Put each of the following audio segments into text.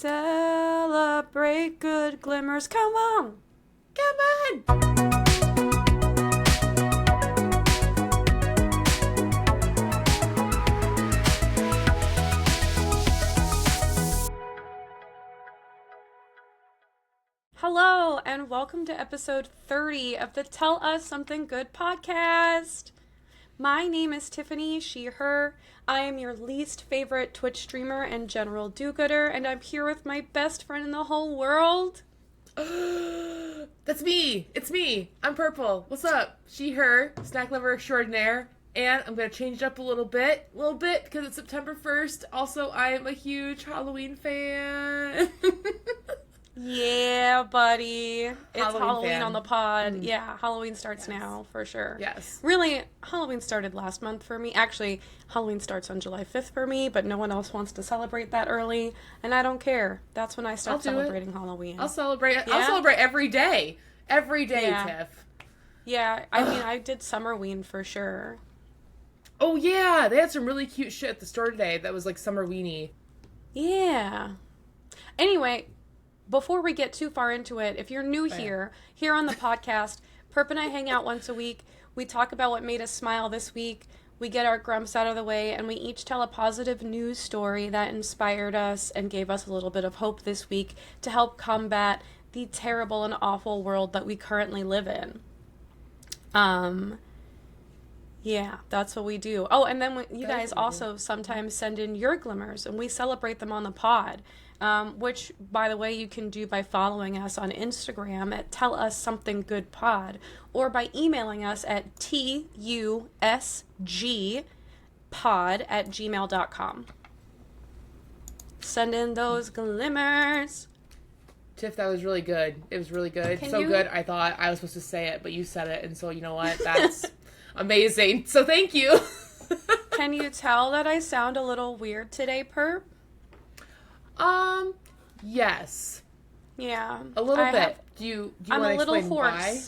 Celebrate good glimmers. Come on. Come on! Hello, and welcome to episode 30 of the Tell Us Something Good podcast. My name is Tiffany, she, her. I am your least favorite Twitch streamer and general do-gooder, and I'm here with my best friend in the whole world. That's me! It's me! I'm Purple. What's up? She, her, snack lover extraordinaire. And I'm gonna change it up a little bit, because it's September 1st. Also, I am a huge Halloween fan. Yeah, buddy. It's Halloween fan. on the pod. Yeah, Halloween starts now, for sure. Yes. Really, Halloween started last month for me. Actually, Halloween starts on July 5th for me, but no one else wants to celebrate that early, and I don't care. That's when I start celebrating Halloween. I'll celebrate. Yeah? I'll celebrate every day. Every day, Yeah. Tiff. Yeah, I mean, I did Summerween for sure. Oh, yeah. They had some really cute shit at the store today that was like summer weenie. Yeah. Anyway, before we get too far into it, if you're new here on the podcast, Perp and I hang out once a week. We talk about what made us smile this week. We get our grumps out of the way, and we each tell a positive news story that inspired us and gave us a little bit of hope this week to help combat the terrible and awful world that we currently live in. Yeah, that's what we do. Oh, and then you guys also sometimes send in your glimmers, and we celebrate them on the pod. Which, by the way, you can do by following us on Instagram at Tell Us Something Good Pod, or by emailing us at tusgpod@gmail.com. Send in those glimmers. Tiff, that was really good. It was really good. Good, I thought I was supposed to say it, but you said it, and so you know what? That's amazing. So thank you. Can you tell that I sound a little weird today, Perp? Yes. Yeah. A little bit. Do you I'm want a to little explain horse. why?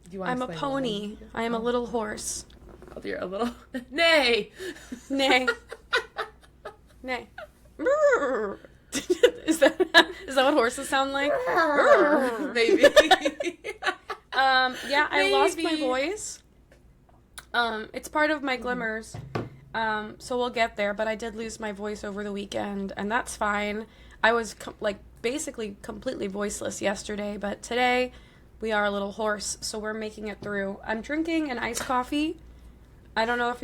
Do you want I'm to a explain pony. I am a little horse. Oh, you're a little... Nay! Nay. Nay. Is that what horses sound like? Maybe. Yeah, I lost my Maybe. voice. It's part of my glimmers. So we'll get there, but I did lose my voice over the weekend, and that's fine. I was basically completely voiceless yesterday, but today we are a little hoarse, so we're making it through. I'm drinking an iced coffee. I don't know if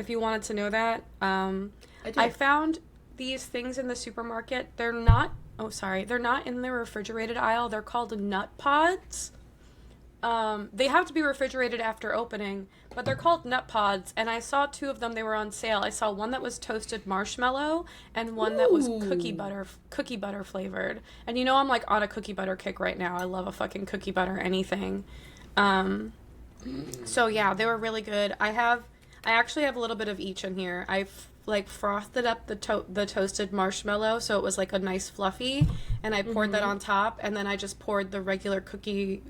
you wanted to know that. I found these things in the supermarket. They're not in the refrigerated aisle. They're called nut pods. They have to be refrigerated after opening, but they're called nut pods, and I saw two of them. They were on sale. I saw one that was toasted marshmallow and one that was cookie butter flavored. And you know I'm like on a cookie butter kick right now. I love a fucking cookie butter anything. So yeah, they were really good. I actually have a little bit of each in here. I've frothed up the toasted marshmallow so it was like a nice fluffy, and I poured that on top, and then I just poured the regular cookie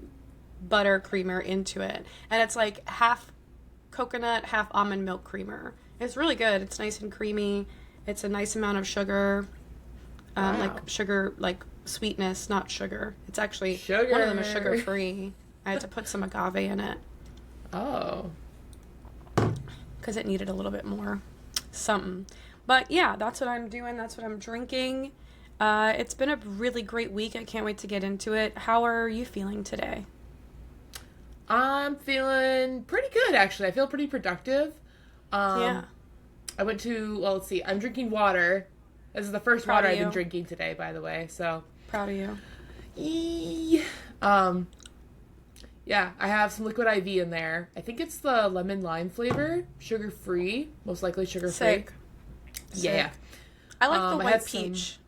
butter creamer into it, and it's like half coconut, half almond milk creamer. It's really good. It's nice and creamy. It's a nice amount of sugar, like sugar, like sweetness, not sugar. It's actually Sugar. One of them is sugar free. I had to put some agave in it. Oh. Because it needed a little bit more something. But yeah, that's what I'm doing. That's what I'm drinking. It's been a really great week. I can't wait to get into it. How are you feeling today? I'm feeling pretty good, actually. I feel pretty productive. Yeah. I went to, let's see, I'm drinking water. This is the first Proud water of I've been you. drinking today, by the way, so. Proud of you. Yeah, I have some liquid IV in there. I think it's the lemon lime flavor, sugar-free, most likely sugar-free. Sick. Yeah. I like the I white had peach.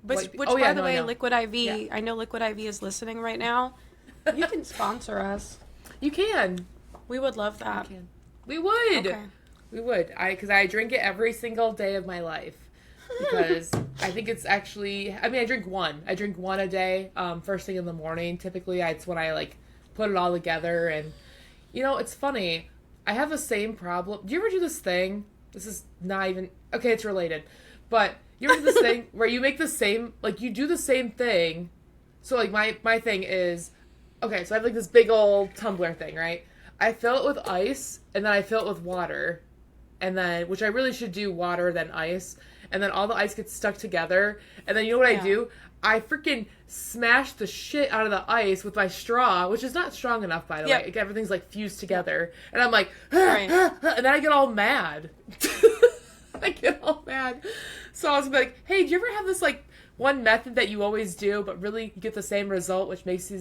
white Which oh, yeah, by the no, I way, know. Liquid IV, Yeah. I know Liquid IV is listening right now. You can sponsor us. You can. We would love that. We would. Okay. We would. Because I drink it every single day of my life. Because I think it's actually, I mean, I drink one. I drink one a day, first thing in the morning. Typically, it's when I, put it all together. And, it's funny. I have the same problem. Do you ever do this thing? This is not even, okay, it's related. But You ever do this thing where you make the same, like, you do the same thing. So, like, my thing is, okay, so I have, like, this big old tumbler thing, right? I fill it with ice, and then I fill it with water. And then, which I really should do water than ice. And then all the ice gets stuck together. And then you know what I do? I freaking smash the shit out of the ice with my straw, which is not strong enough, by the way. Like, everything's, like, fused together. And I'm like, and then I get all mad. I get all mad. So I was like, hey, do you ever have this, like, one method that you always do, but really you get the same result, which makes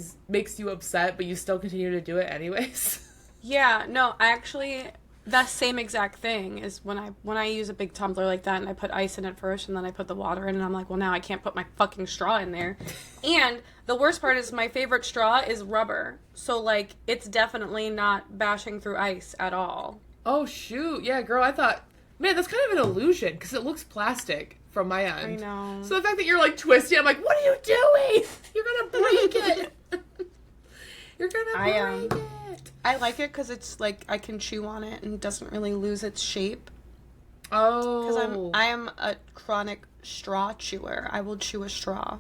you upset, but you still continue to do it anyways? Yeah, no, I actually, that same exact thing is when I use a big tumbler like that and I put ice in it first and then I put the water in and I'm like, well, now I can't put my fucking straw in there. And the worst part is my favorite straw is rubber. So, like, it's definitely not bashing through ice at all. Oh, shoot. Yeah, girl, I thought, man, that's kind of an illusion because it looks plastic from my end. I know. So the fact that you're, like, twisting, I'm like, what are you doing? You're going to break it. You're going to break it. I like it because it's, like, I can chew on it and it doesn't really lose its shape. Oh. Because I am a chronic straw chewer. I will chew a straw.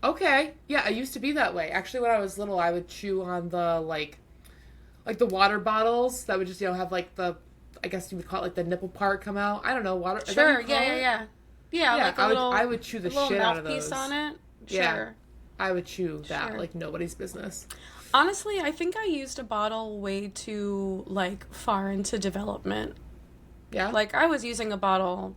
Okay. Yeah, I used to be that way. Actually, when I was little, I would chew on the, like the water bottles that would just, have, like, the, I guess you would call it, like, the nipple part come out. I don't know. Water. Sure. Yeah. Yeah, like I would chew the shit out of mouthpiece those. on it. Sure. Yeah, I would chew that like nobody's business. Honestly, I think I used a bottle way too, like, far into development. Yeah? Like, I was using a bottle,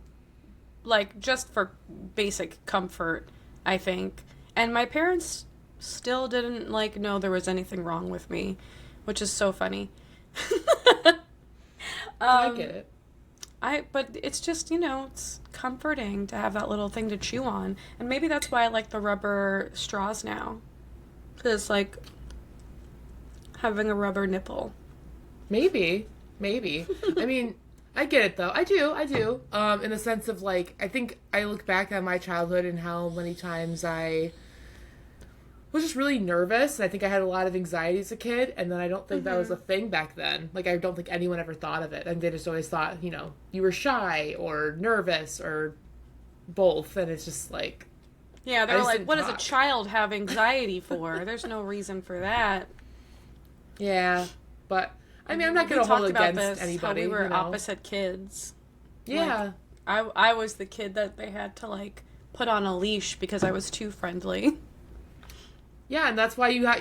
like, just for basic comfort, I think. And my parents still didn't, like, know there was anything wrong with me, which is so funny. I get it. But it's just, it's comforting to have that little thing to chew on. And maybe that's why I like the rubber straws now. Because, like, having a rubber nipple. Maybe. I mean, I get it, though. I do. In the sense of, like, I think I look back at my childhood and how many times I was just really nervous. And I think I had a lot of anxiety as a kid. And then I don't think that was a thing back then. Like, I don't think anyone ever thought of it. And they just always thought, you were shy or nervous or both. And it's just like... Yeah, they're like, what does a child have anxiety for? There's no reason for that. Yeah, but, I mean, I'm not going to hold against anybody. How we were opposite kids. Yeah. Like, I was the kid that they had to, like, put on a leash because I was too friendly. Yeah, and that's why you got,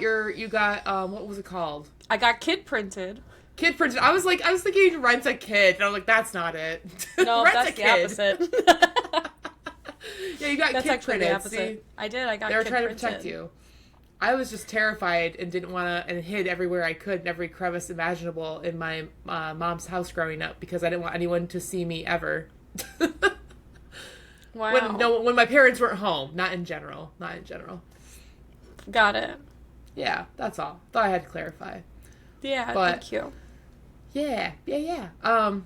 what was it called? I got kid printed. Kid printed. I was thinking Rent a Kid, and I was like, that's not it. No, Rent that's a the kid. opposite. Yeah, you got that's kid actually printed. the opposite. See? I did. I got They were kid trying printed. to protect you. I was just terrified and didn't want to, and hid everywhere I could in every crevice imaginable in my mom's house growing up because I didn't want anyone to see me ever. Wow. When my parents weren't home. Not in general. Got it. Yeah, that's all. Thought I had to clarify. Yeah, But- thank you. Yeah. I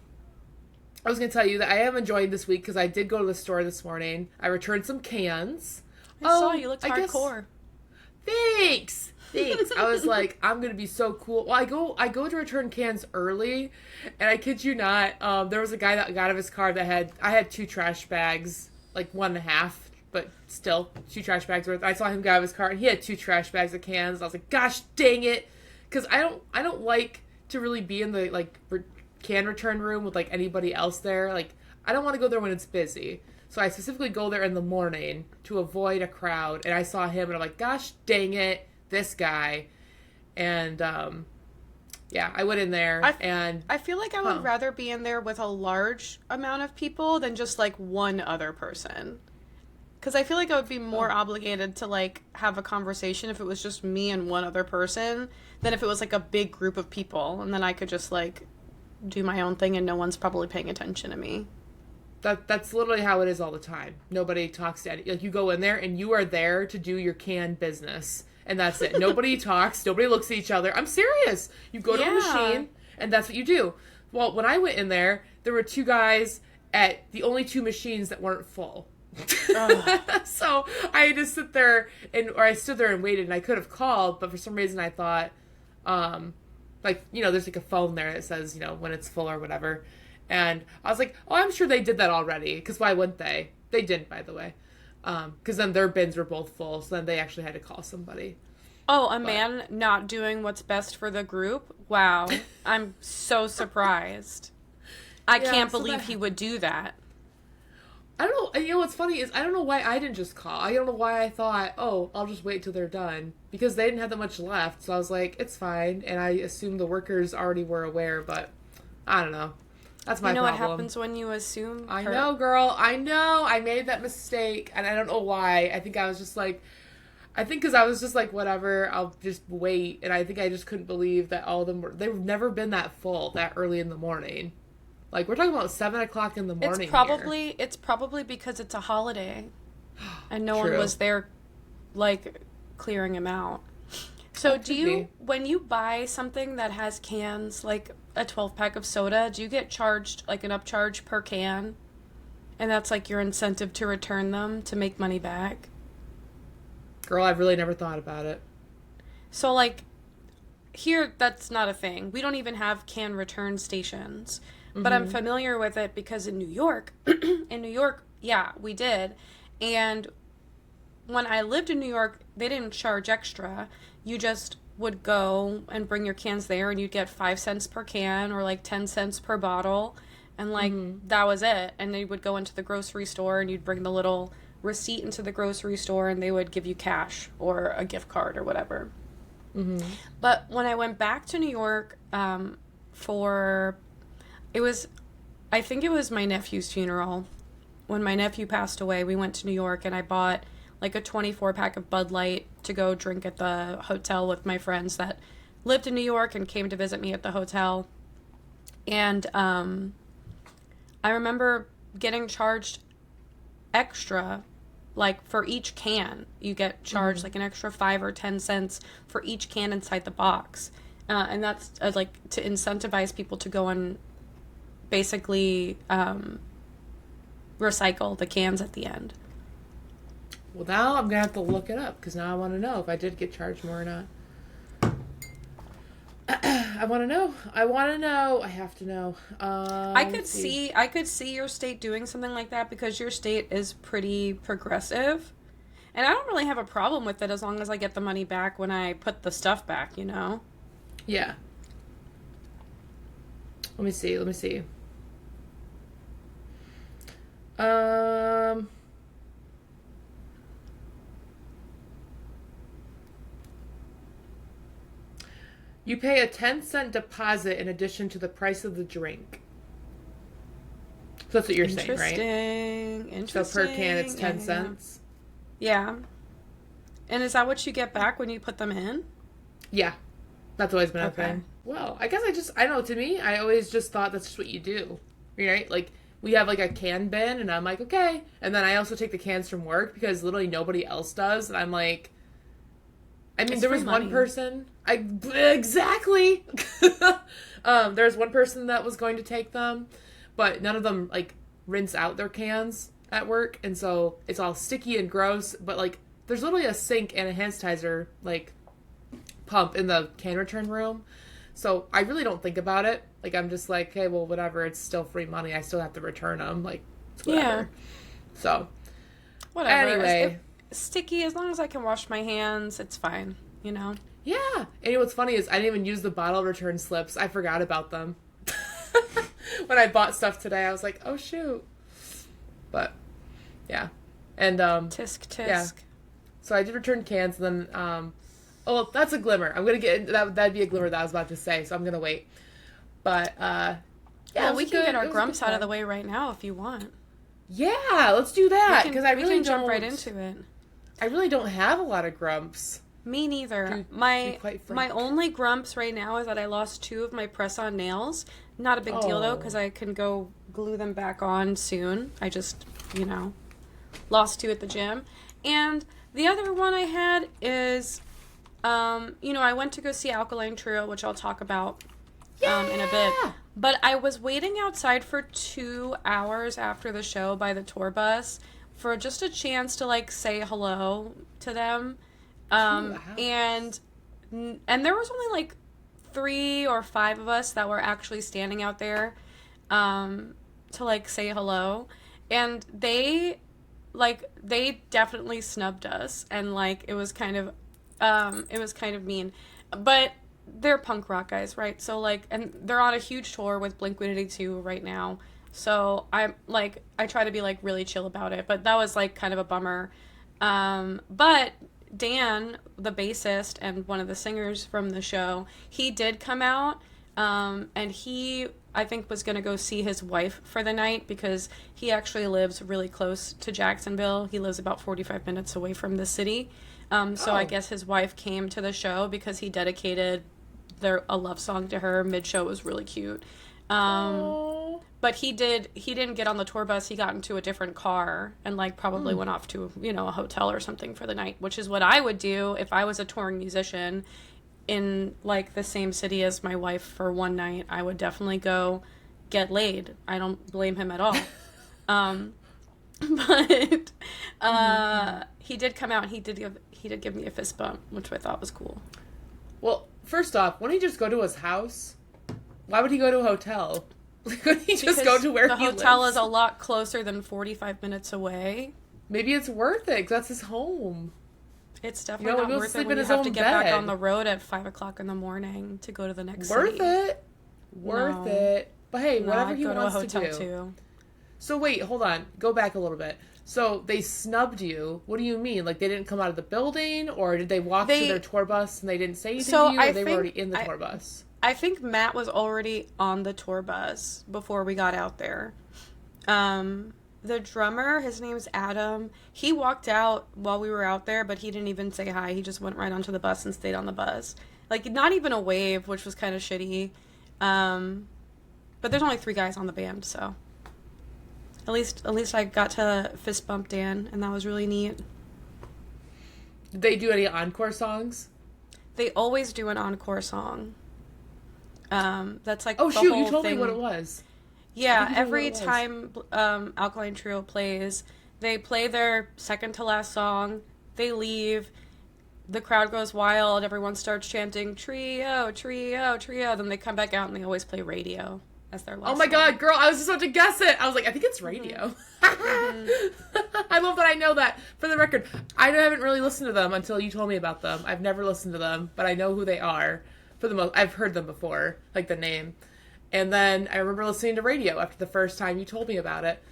was going to tell you that I am enjoying this week because I did go to the store this morning. I returned some cans. I saw you looked hardcore. Thanks. I was like, I'm going to be so cool. Well, I go to return cans early, and I kid you not, there was a guy that got out of his car I had 2 trash bags, like 1.5, but still 2 trash bags worth. I saw him get out of his car, and he had 2 trash bags of cans. I was like, gosh dang it. Because I don't like to really be in the, like, can return room with, like, anybody else there. Like, I don't want to go there when it's busy. So I specifically go there in the morning to avoid a crowd. And I saw him, and I'm like, gosh dang it, this guy. And, yeah, I went in there, I feel like I would rather be in there with a large amount of people than just, like, one other person. Because I feel like I would be more obligated to, like, have a conversation if it was just me and one other person than if it was, like, a big group of people. And then I could just, like, do my own thing and no one's probably paying attention to me. That's literally how it is all the time. Nobody talks to like, you go in there and you are there to do your canned business. And that's it. Nobody talks. Nobody looks at each other. I'm serious. You go to a machine and that's what you do. Well, when I went in there were 2 guys at the only 2 machines that weren't full. So I had to sit there I stood there and waited, and I could have called, but for some reason I thought, there's like a phone there that says, when it's full or whatever. And I was like, oh, I'm sure they did that already, because why wouldn't they? They didn't, by the way. Because then their bins were both full, so then they actually had to call somebody. Oh, a But man not doing what's best for the group? Wow. I'm so surprised. I yeah, can't so believe that he would do that. I don't know. You know what's funny is I don't know why I didn't just call. I don't know why I thought, oh, I'll just wait till they're done because they didn't have that much left. So I was like, it's fine, and I assumed the workers already were aware, but I don't know. That's my You know what problem. happens when you assume I know, girl. I know. I made that mistake, and I don't know why. I think I was just like, I think because I was just like, whatever, I'll just wait. And I think I just couldn't believe that all of them were, they've never been that full that early in the morning. Like, we're talking about 7 o'clock in the morning It's probably because it's a holiday and no one True. was there like clearing him out. So That do could you be. when you buy something that has cans like a 12 pack of soda, do you get charged like an upcharge per can? And that's like your incentive to return them to make money back? Girl, I've really never thought about it. So like here that's not a thing. We don't even have can return stations. But I'm familiar with it because in New York, yeah, we did. And when I lived in New York, they didn't charge extra. You just would go and bring your cans there and you'd get 5 cents per can or like 10 cents per bottle. And like that was it. And they would go into the grocery store and you'd bring the little receipt into the grocery store and they would give you cash or a gift card or whatever. But when I went back to New York for it was, I think it was my nephew's funeral. When my nephew passed away, we went to New York and I bought like a 24 pack of Bud Light to go drink at the hotel with my friends that lived in New York and came to visit me at the hotel. And I remember getting charged extra, like for each can. You get charged like an extra 5 or 10 cents for each can inside the box. And that's like to incentivize people to go and basically recycle the cans at the end. Well, now I'm going to have to look it up because now I want to know if I did get charged more or not. I want to know. I want to know. I have to know. I could see your state doing something like that because your state is pretty progressive. And I don't really have a problem with it as long as I get the money back when I put the stuff back, you know? Yeah. Let me see. You pay a 10-cent deposit in addition to the price of the drink. So that's what you're saying, right? Interesting. So per can it's 10 Yeah. cents. Yeah. And is that what you get back when you put them in? Yeah. That's always been a Okay. thing. Well, I guess I don't know, to me, I always just thought that's just what you do. Right? Like, we have like a can bin and I'm like, okay. And then I also take the cans from work because literally nobody else does. And I'm like, I mean, It's there was free one money. person. Exactly. There's one person that was going to take them, but none of them like rinse out their cans at work, and so it's all sticky and gross. But like, there's literally a sink and a hand sanitizer like pump in the can return room, so I really don't think about it. Like, I'm just like, hey, well, whatever. It's still free money. I still have to return them. Like, it's whatever. So Whatever. anyway. Sticky, as long as I can wash my hands, it's fine, you know? Yeah. And you know what's funny is I didn't even use the bottle return slips. I forgot about them. When I bought stuff today, I was like, oh, shoot. But, yeah. And, Tisk tisk. yeah. So I did return cans, and then, oh, that's a glimmer. I'm going to get, that'd be a glimmer that I was about to say, so I'm going to wait. But, yeah. Well, we can get our grumps out of the way right now if you want. Yeah, let's do that, because I we really can don't. jump right into it. I really don't have a lot of grumps. Me neither. To be My quite frank. my only grumps right now is that I lost 2 of my press-on nails. Not a big deal though, Oh. because I can go glue them back on soon. I just, lost 2 at the gym. And the other one I had is, I went to go see Alkaline Trio, which I'll talk about in a bit. But I was waiting outside for 2 hours after the show by the tour bus for just a chance to like say hello to them. 2 hours. And there was only like 3 or 5 of us that were actually standing out there to like say hello, and they like they definitely snubbed us, and like it was kind of mean, but they're punk rock guys, right? So like, and they're on a huge tour with Blink-182 right now. So I'm like, I try to be like really chill about it, but that was like kind of a bummer. But Dan, the bassist and one of the singers from the show, he did come out, and he, I think, was going to go see his wife for the night because he actually lives really close to Jacksonville. He lives about 45 minutes away from the city. So I guess his wife came to the show because he dedicated a love song to her mid-show. It was really cute. But he didn't get on the tour bus. He got into a different car and like probably went off to, a hotel or something for the night, which is what I would do if I was a touring musician in like the same city as my wife for one night. I would definitely go get laid. I don't blame him at all. But he did come out and he did give me a fist bump, which I thought was cool. Well, first off, wouldn't he just go to his house? Why would he go to a hotel? Couldn't he just go to where he lives? The hotel is a lot closer than 45 minutes away. Maybe it's worth it because that's his home. It's definitely not worth it when you have to get back on the road at 5 o'clock in the morning to go to the next city. Worth it. But hey, whatever he wants to do. Too. So wait, hold on. Go back a little bit. So they snubbed you. What do you mean? Like they didn't come out of the building, or did they walk to their tour bus and they didn't say anything to you, or they were already in the tour bus? I think Matt was already on the tour bus before we got out there. The drummer, his name's Adam, he walked out while we were out there, but he didn't even say hi. He just went right onto the bus and stayed on the bus. Like, not even a wave, which was kind of shitty. But there's only 3 guys on the band, so at least I got to fist bump Dan, and that was really neat. Did they do any encore songs? They always do an encore song. That's like you told thing. Me what it was. Yeah, every time Alkaline Trio plays, they play their second to last song, they leave, the crowd goes wild, everyone starts chanting, trio, trio, trio, then they come back out and they always play Radio as their last song. God, girl, I was just about to guess it. I was like, I think it's Radio. I love that I know that. For the record, I haven't really listened to them until you told me about them. I've never listened to them, but I know who they are. For the most, I've heard them before, like the name. And then I remember listening to Radio after the first time you told me about it.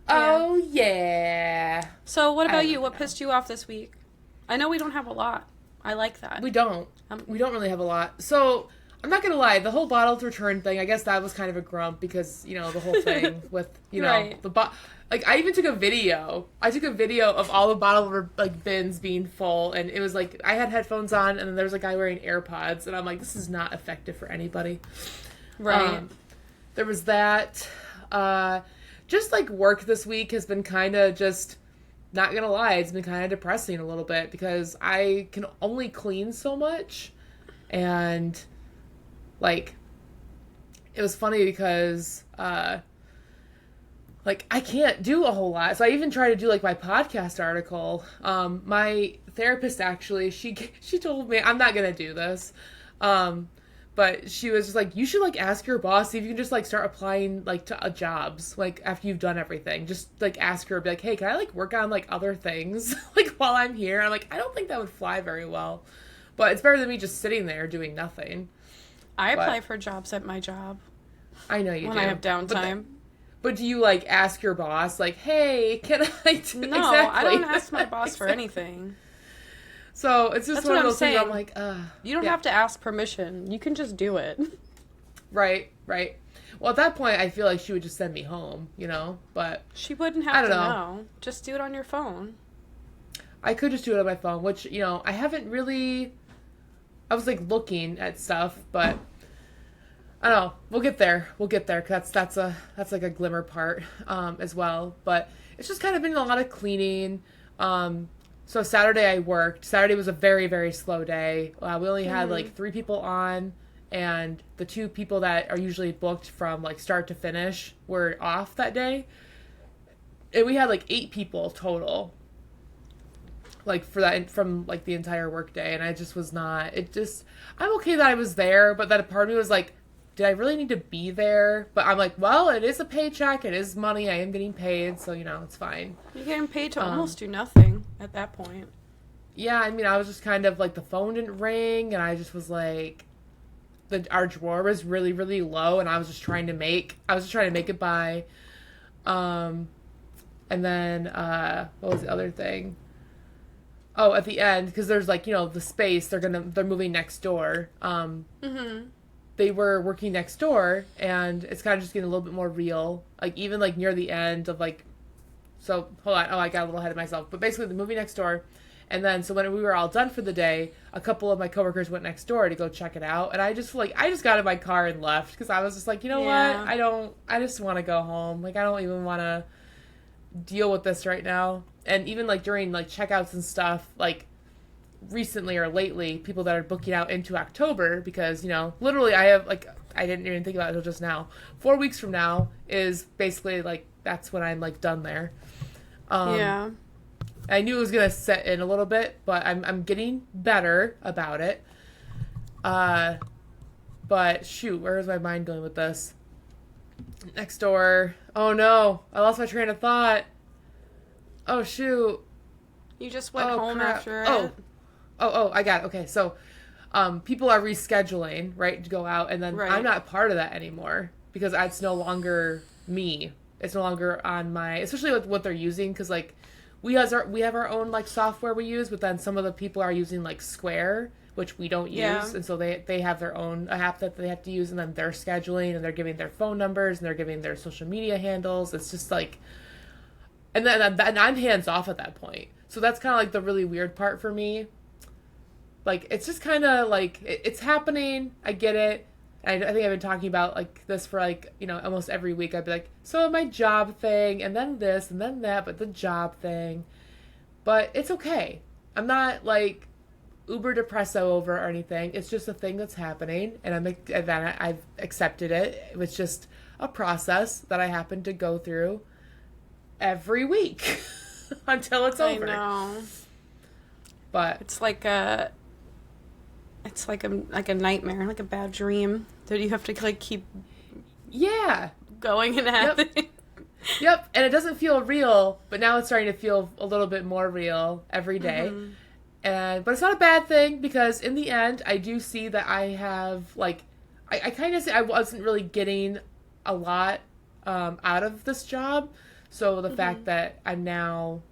Yeah. Oh, yeah. So what about you? What pissed you off this week? I know we don't have a lot. I like that. We don't. We don't really have a lot. So, I'm not going to lie. The whole bottled return thing, I guess that was kind of a grump because, the whole thing with, right. Like, I even took a video. I took a video of all the bottle, bins being full, and it was like, I had headphones on, and then there was a guy wearing AirPods, and I'm like, this is not effective for anybody. Right. There was that. Just like work this week has been kind of just, not gonna lie, it's been kind of depressing a little bit because I can only clean so much. And like, it was funny because, I can't do a whole lot. So I even tried to do like my podcast article. My therapist actually, she told me, I'm not gonna do this. But she was just like, you should, like, ask your boss if you can just, like, start applying, like, to jobs, like, after you've done everything. Just, like, ask her, be like, hey, can I, like, work on, like, other things, like, while I'm here? I'm like, I don't think that would fly very well. But it's better than me just sitting there doing nothing. I apply for jobs at my job. I know you do. When I have downtime. But do you, like, ask your boss, like, hey, can I do... No, exactly. I don't ask my boss for anything. So it's just one of those things I'm like, you don't have to ask permission. You can just do it. Right. Well, at that point, I feel like she would just send me home, but... She wouldn't have to know. Just do it on your phone. I could just do it on my phone, which, I haven't really... I was, like, looking at stuff, but... I don't know. We'll get there. Cause that's like a glimmer part, as well. But it's just kind of been a lot of cleaning, So Saturday I worked. Saturday was a very, very slow day. We only had like 3 people on, and the 2 people that are usually booked from like start to finish were off that day. And we had like 8 people total. Like for that, from like the entire work day. And I just was not, I'm okay that I was there, but that a part of me was like, did I really need to be there? But I'm like, well, it is a paycheck. It is money. I am getting paid. So, it's fine. You're getting paid to almost do nothing at that point. Yeah, I mean, I was just kind of like, the phone didn't ring, and I just was like, our drawer was really, really low, and I was just trying to make it by. And then, what was the other thing? Oh, at the end, because there's like, the space, they're moving next door. They were working next door, and it's kind of just getting a little bit more real. Like, even like near the end of like, so, hold on, I got a little ahead of myself. But basically, the movie next door. And then, so when we were all done for the day, a couple of my coworkers went next door to go check it out. And I just got in my car and left because I was just like, what? I just want to go home. Like, I don't even want to deal with this right now. And even like during like checkouts and stuff, like recently or lately, people that are booking out into October because, literally I have like, I didn't even think about it until just now. 4 weeks from now is basically like, that's when I'm like done there. Yeah. I knew it was gonna set in a little bit, but I'm getting better about it. But shoot, where is my mind going with this? Next door. Oh no, I lost my train of thought. Oh shoot. You just went home crap. after it. Oh, I got it. Okay, so people are rescheduling, right, to go out, and then Right. I'm not part of that anymore because it's no longer me. It's no longer on my, especially with what they're using, because like we have our own like software we use, but then some of the people are using like Square, which we don't use, Yeah. and so they have their own app that they have to use, and then they're scheduling, and they're giving their phone numbers, and they're giving their social media handles. It's just like, and I'm hands off at that point. So that's kind of like the really weird part for me. Like, it's just kind of like, it's happening. I get it. I think I've been talking about like this for like, almost every week. I'd be like, so my job thing, and then this, and then that, but the job thing. But it's okay. I'm not like uber depresso over or anything. It's just a thing that's happening, and I've accepted it. It was just a process that I happen to go through every week until it's over. I know. But It's like a nightmare, like a bad dream that you have to like keep yeah. going and having. Yep, and it doesn't feel real, but now it's starting to feel a little bit more real every day. But it's not a bad thing because in the end, I do see that I have like, I kind of say I wasn't really getting a lot out of this job. So the fact that I'm now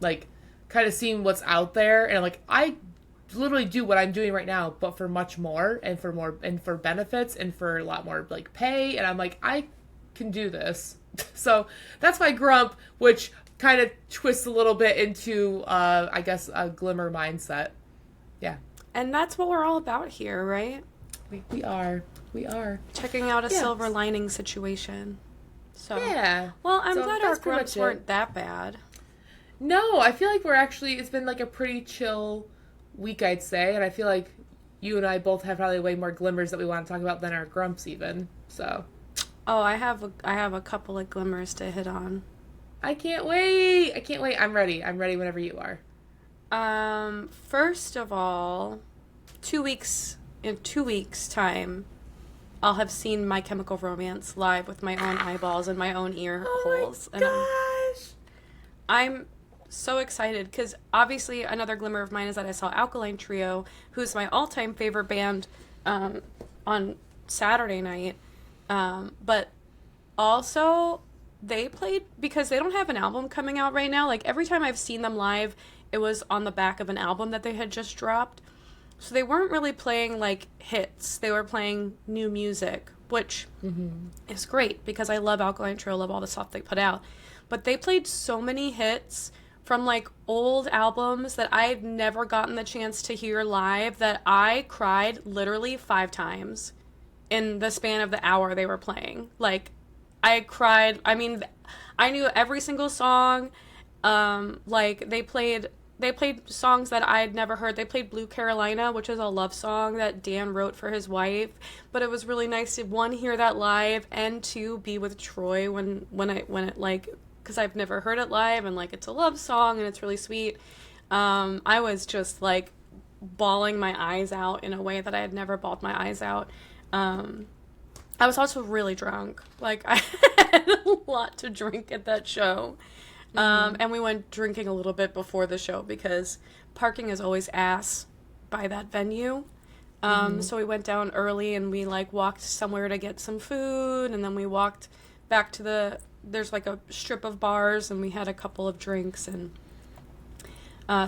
like kind of seeing what's out there, and like I literally do what I'm doing right now, but for much more, and for benefits, and for a lot more like pay, and I'm like, I can do this. So that's my grump, which kind of twists a little bit into I guess a glimmer mindset. Yeah. And that's what we're all about here, right? We are Checking out a Yeah. silver lining situation. So yeah. Well, I'm So glad our that's pretty grumps much it. weren't that bad. No, I feel like it's been like a pretty chill week, I'd say, and I feel like you and I both have probably way more glimmers that we want to talk about than our grumps even. So Oh, I have a couple of glimmers to hit on. I can't wait. I'm ready whenever you are. First of all, in 2 weeks time, I'll have seen My Chemical Romance live with my own eyeballs and my own ear holes. Oh my gosh. I'm so excited because obviously another glimmer of mine is that I saw Alkaline Trio, who's my all-time favorite band, on Saturday night. But also they played, because they don't have an album coming out right now. Like every time I've seen them live, it was on the back of an album that they had just dropped. So they weren't really playing like hits. They were playing new music, which is great because I love Alkaline Trio, love all the stuff they put out. But they played so many hits from like old albums that I'd never gotten the chance to hear live that I cried literally 5 times in the span of the hour they were playing. Like I cried. I mean, I knew every single song. Like they played songs that I had never heard. They played Blue Carolina, which is a love song that Dan wrote for his wife. But it was really nice to, one, hear that live, and two, be with Troy when it like, because I've never heard it live, and like it's a love song and it's really sweet. I was just like bawling my eyes out in a way that I had never bawled my eyes out. I was also really drunk. Like, I had a lot to drink at that show. And we went drinking a little bit before the show because parking is always ass by that venue. So we went down early and we like walked somewhere to get some food, and then we walked back to there's like a strip of bars, and we had a couple of drinks, and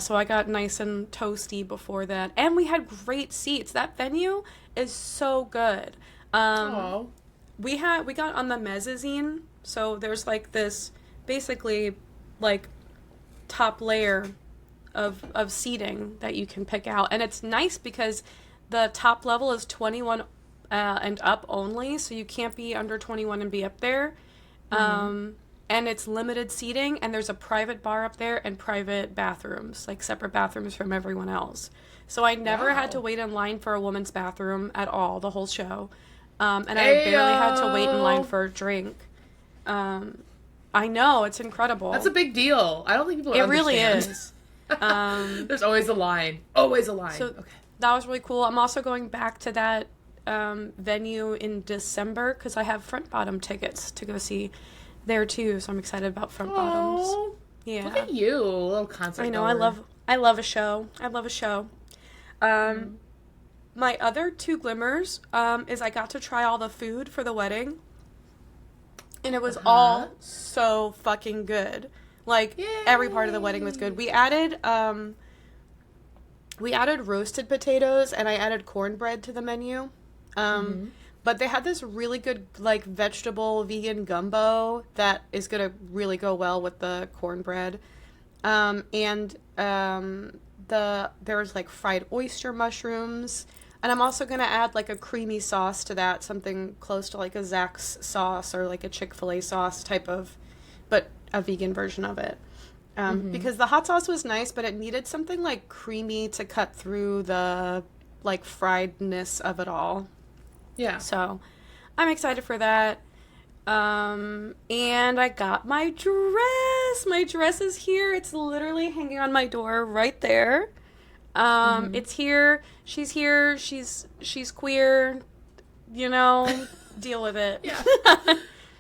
so I got nice and toasty before that. And we had great seats. That venue is so good. We got on the mezzanine, so there's like this basically like top layer of seating that you can pick out, and it's nice because the top level is 21 and up only, so you can't be under 21 and be up there. And it's limited seating, and there's a private bar up there and private bathrooms, like separate bathrooms from everyone else. So I never had to wait in line for a woman's bathroom at all the whole show. And I barely had to wait in line for a drink. I know, it's incredible. That's a big deal. I don't think people understand. It really is. There's always a line. Always a line. So okay. That was really cool. I'm also going back to that venue in December because I have Front Bottom tickets to go see there too. So I'm excited about Front Bottoms. Yeah. Look at you, a little concert. I know. Goer. I love a show. I love a show. My other two glimmers is I got to try all the food for the wedding, and it was all so fucking good. Like, yay. Every part of the wedding was good. We added roasted potatoes, and I added cornbread to the menu. But they had this really good, like, vegetable vegan gumbo that is going to really go well with the cornbread. There was, like, fried oyster mushrooms. And I'm also going to add, like, a creamy sauce to that, something close to, like, a Zax's sauce or, like, a Chick-fil-A sauce type of, but a vegan version of it. Because the hot sauce was nice, but it needed something, like, creamy to cut through the, like, friedness of it all. Yeah. So, I'm excited for that. And I got my dress. My dress is here. It's literally hanging on my door right there. It's here. She's here. She's queer. You know, deal with it. Yeah.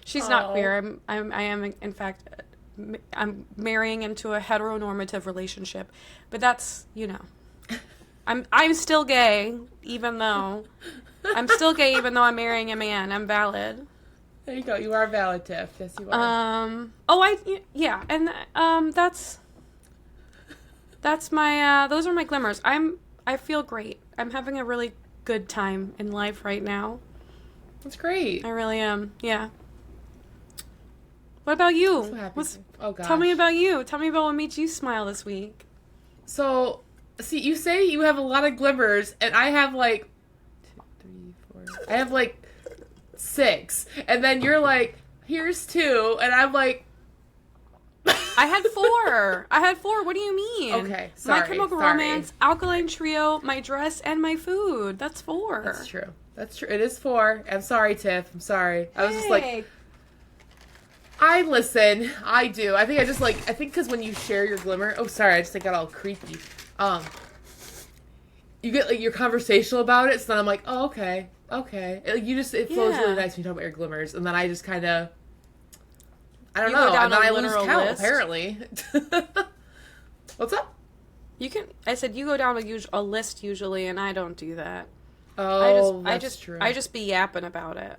She's not queer. I am in fact I'm marrying into a heteronormative relationship. But that's, you know. I'm still gay even though I'm marrying a man. I'm valid. There you go. You are valid, Tiff. Yes, you are. Yeah, and that's my those are my glimmers. I feel great. I'm having a really good time in life right now. That's great. I really am. Yeah. What about you? So happy. Oh gosh. Tell me about you. Tell me about what made you smile this week. So, see, you say you have a lot of glimmers, and I have like 2, 3, 4. I have like 6, and then you're like, here's 2, and I'm like. I had 4. What do you mean? Okay, sorry. My Chemical Romance, Alkaline Trio, my dress, and my food. That's 4. That's true. It is 4. I'm sorry, Tiff. I'm sorry. I was just like, I listen. I do. I think because when you share your glimmer. Oh, sorry. I just got all creepy. You get like you're conversational about it, so then I'm like, oh, okay. Like, it flows really nice when you talk about your glimmers, and then I just kind of. I don't know. And then I lose count, apparently. What's up? I said you go down a list usually, and I don't do that. Oh, that's true. I just be yapping about it.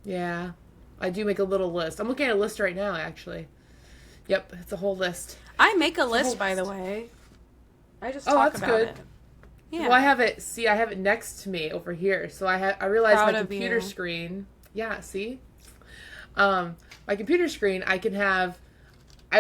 Yeah. I do make a little list. I'm looking at a list right now, actually. Yep, it's a whole list. I make a list, by the way. I just talk about good. it. Yeah. Well, I have it next to me over here. So I realized Proud my of computer you. screen. Yeah, see? My computer screen, I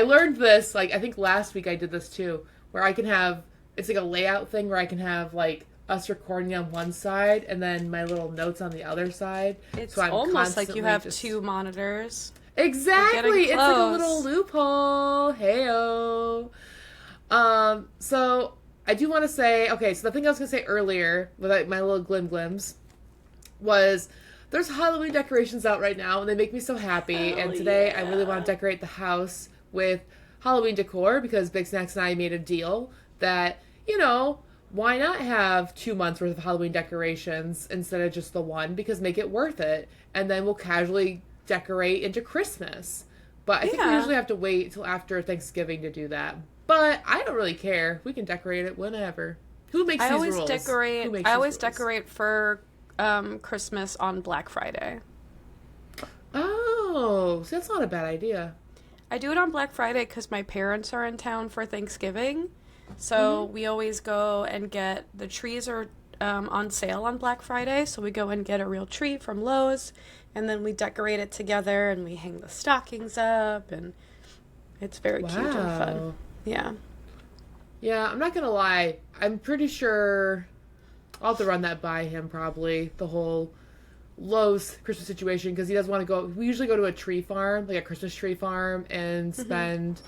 learned this, like, I think last week I did this too, where I can have, it's like a layout thing where I can have, like, us recording on one side and then my little notes on the other side. It's so I'm almost like you have 2 monitors. Exactly! It's like a little loophole. Heyo. So I do want to say, okay, so the thing I was going to say earlier with my little glims was there's Halloween decorations out right now and they make me so happy. And today I really want to decorate the house with Halloween decor because Big Snacks and I made a deal that, you know, why not have 2 months worth of Halloween decorations instead of just the one? Because make it worth it, and then we'll casually decorate into Christmas. But I think we Yeah. usually have to wait till after Thanksgiving to do that. But I don't really care. We can decorate it whenever. Who makes I these always rules? decorate. Who makes I these always rules? decorate for Christmas on Black Friday. Oh, so that's not a bad idea. I do it on Black Friday because my parents are in town for Thanksgiving. So we always go and get the trees are on sale on Black Friday. So we go and get a real tree from Lowe's, and then we decorate it together and we hang the stockings up, and it's very cute and fun. Wow. Yeah. Yeah, I'm not gonna lie. I'm pretty sure I'll have to run that by him probably, the whole Lowe's Christmas situation, because he doesn't want to go. We usually go to a tree farm, like a Christmas tree farm, and spend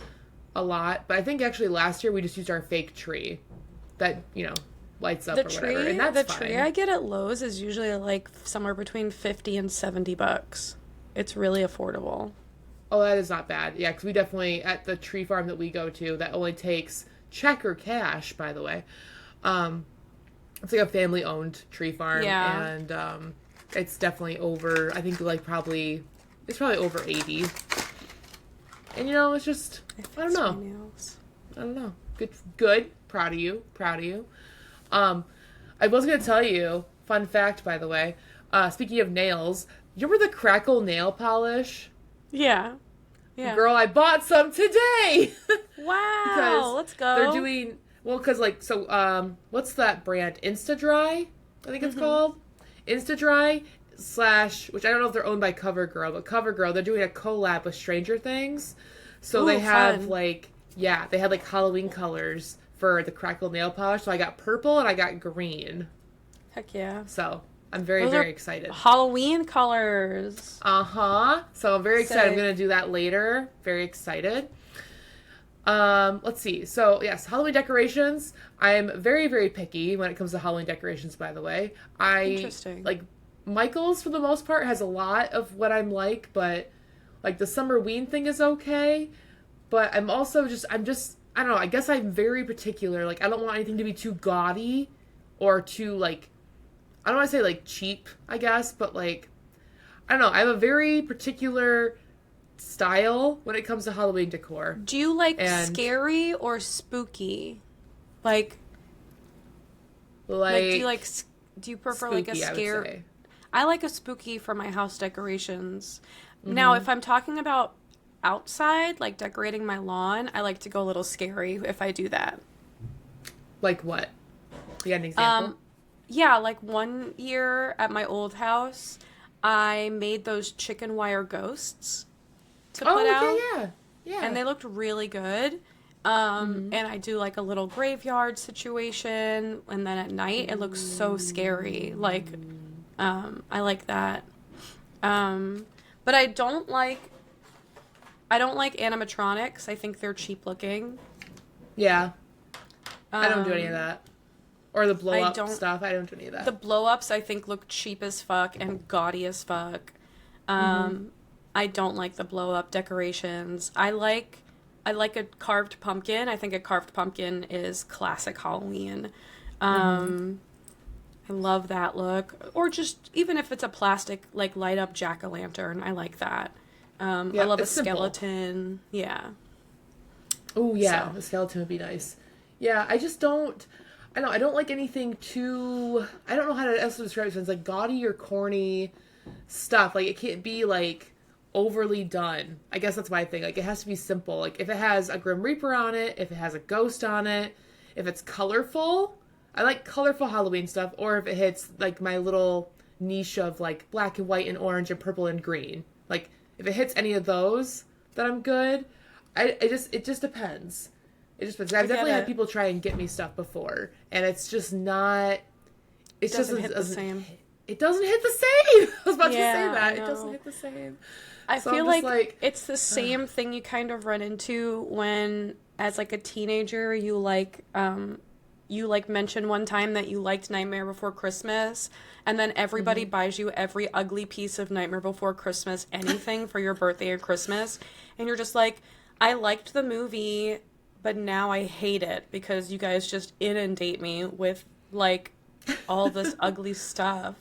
a lot. But I think actually last year we just used our fake tree that, lights up The or whatever. tree, And that's the fine. tree I get at Lowe's is usually like somewhere between 50 and $70. It's really affordable. Oh, that is not bad. Yeah, because we definitely, at the tree farm that we go to, that only takes check or cash, by the way. It's like a family owned tree farm. Yeah. And it's definitely over, I think like it's probably over 80. And it's just, I don't Fix know. my nails. I don't know. Good. Proud of you. Proud of you. I was going to tell you, fun fact, by the way, speaking of nails, you remember the Crackle nail polish? Yeah. Yeah. Girl, I bought some today. Wow. Because Let's go. They're doing, because what's that brand? Insta-Dry, I think it's called. Insta-Dry / which I don't know if they're owned by CoverGirl, but CoverGirl, they're doing a collab with Stranger Things. So Ooh, they have fun. they had like Halloween colors for the Crackle nail polish. So I got purple and I got green. Heck yeah. So I'm very, Those are very excited. Halloween colors. Uh-huh. So I'm very excited. I'm Sick. going to do that later. Very excited. Let's see. So, yes, Halloween decorations. I'm very, very picky when it comes to Halloween decorations, by the way. Interesting. Like, Michael's, for the most part, has a lot of what I'm like, but, like, the Summerween thing is okay. But I'm also I don't know, I guess I'm very particular. Like, I don't want anything to be too gaudy or too, like, I don't want to say, like, cheap, I guess, but, like, I don't know. I have a very particular style when it comes to Halloween decor. Do you like And- scary or spooky? Like Like, do you do you prefer like a spooky, I would scare? say. I like a spooky for my house decorations. Mm-hmm. Now, if I'm talking about outside, like decorating my lawn, I like to go a little scary if I do that. Like what? You got an example? Yeah, like one year at my old house, I made those chicken wire ghosts to put out. okay, yeah. Yeah. And they looked really good. And I do like a little graveyard situation, and then at night it looks so scary. Like, I like that. But I don't like animatronics. I think they're cheap looking. Yeah. I don't do any of that. Or the blow up don't- stuff. I don't do any of that. The blow-ups I think look cheap as fuck and gaudy as fuck. I don't like the blow-up decorations. I like a carved pumpkin. I think a carved pumpkin is classic Halloween. I love that look. Or just even if it's a plastic like light up jack-o'-lantern, I like that. I love a it's simple. skeleton. Yeah. Oh yeah, So. the skeleton would be nice. Yeah, I just don't. I don't like anything too. I don't know how to else to describe it. So it's like gaudy or corny stuff. Like it can't be like overly done. I guess that's my thing. Like it has to be simple. Like if it has a Grim Reaper on it, if it has a ghost on it, if it's colorful. I like colorful Halloween stuff. Or if it hits like my little niche of like black and white and orange and purple and green. Like if it hits any of those, then I'm good. It just depends. It just depends. I've definitely had it. people try and get me stuff before, and it's just not. It Doesn't just hit the doesn't- same. It doesn't hit the same. I was about Yeah, to say that. I It doesn't know. hit the same. I So feel I'm just like it's the same thing you kind of run into when, as like a teenager, you mentioned one time that you liked Nightmare Before Christmas, and then everybody buys you every ugly piece of Nightmare Before Christmas anything for your birthday or Christmas, and you're just like, I liked the movie, but now I hate it because you guys just inundate me with like all this ugly stuff.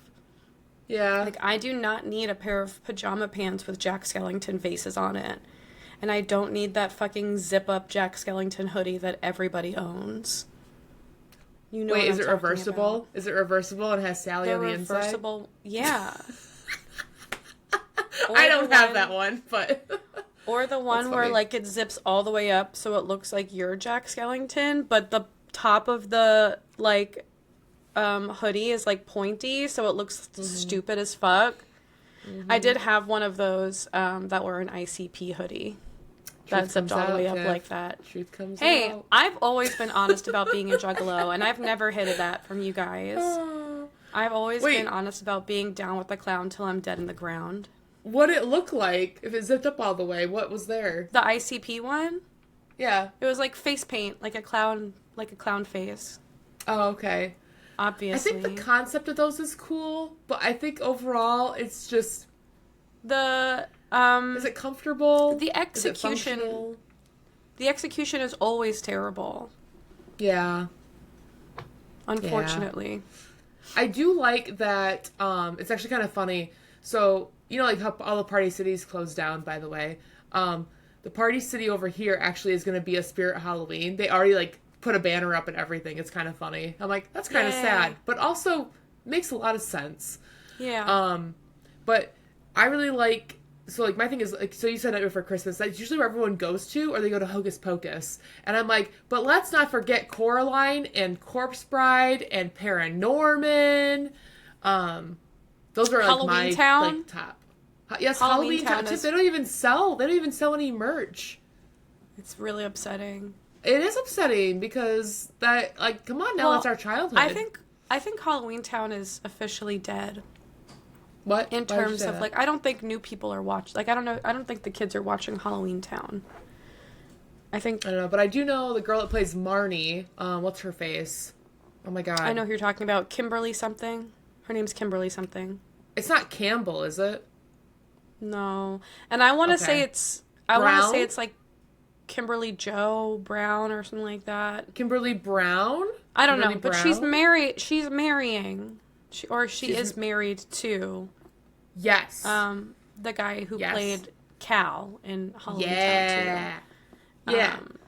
Yeah. Like, I do not need a pair of pajama pants with Jack Skellington faces on it. And I don't need that fucking zip-up Jack Skellington hoodie that everybody owns. You know Wait, what is I'm it talking reversible? about. Is it reversible and has Sally The on the inside? reversible, yeah. Or I the don't have that one, but Or the one That's where funny. like it zips all the way up so it looks like you're Jack Skellington, but the top of the like hoodie is like pointy, so it looks stupid as fuck. I did have one of those that were an ICP hoodie that Truth zipped comes all the way out, up Tiff. like that. Truth comes Hey, out. I've always been honest about being a juggalo, and I've never hid that from you guys. I've always Wait. been honest about being down with the clown till I'm dead in the ground. What it look like if it zipped up all the way? What was there? The ICP one, Yeah. it was like face paint, like a clown face. Oh, okay. I Obviously, think the concept of those is cool, but I think overall it's just the is it comfortable? the Is it execution functional? the execution is always terrible. Yeah. Unfortunately, I do like that it's actually kind of funny. So, you know like how all the Party Cities closed down, by the way. The Party City over here actually is going to be a Spirit Halloween. They already like put a banner up and everything. It's kind of funny. I'm like, that's kind of Yay. sad, but also makes a lot of sense. yeah. But I really like, so like my thing is like, so you said Nightmare Before Christmas, that's usually where everyone goes to, or they go to Hocus Pocus. And I'm like, but let's not forget Coraline and Corpse Bride and Paranorman. Those are like Halloween my Town? like top. Yes, Halloween Halloween Town. Town is- They don't even sell any merch. It's really upsetting. It is upsetting because that, like, come on now, Well, that's our childhood. I think Halloween Town is officially dead What? in Why would you terms say of that? like I don't think new people are watching. Like I don't think the kids are watching Halloween Town. I think I don't know, but I do know the girl that plays Marnie. What's her face? Oh my god. I know who you're talking about. Kimberly something. Her name's Kimberly something. It's not Campbell, is it? No. And I want to say Okay. I want to Brown? say it's like Kimberly Joe Brown or something like that. Kimberly Brown? I don't Kimberly know, but she's Brown? married. She's marrying. She She's- is married to Yes. the guy who Yes. played Cal in Halloween Town yeah. Yeah. 2.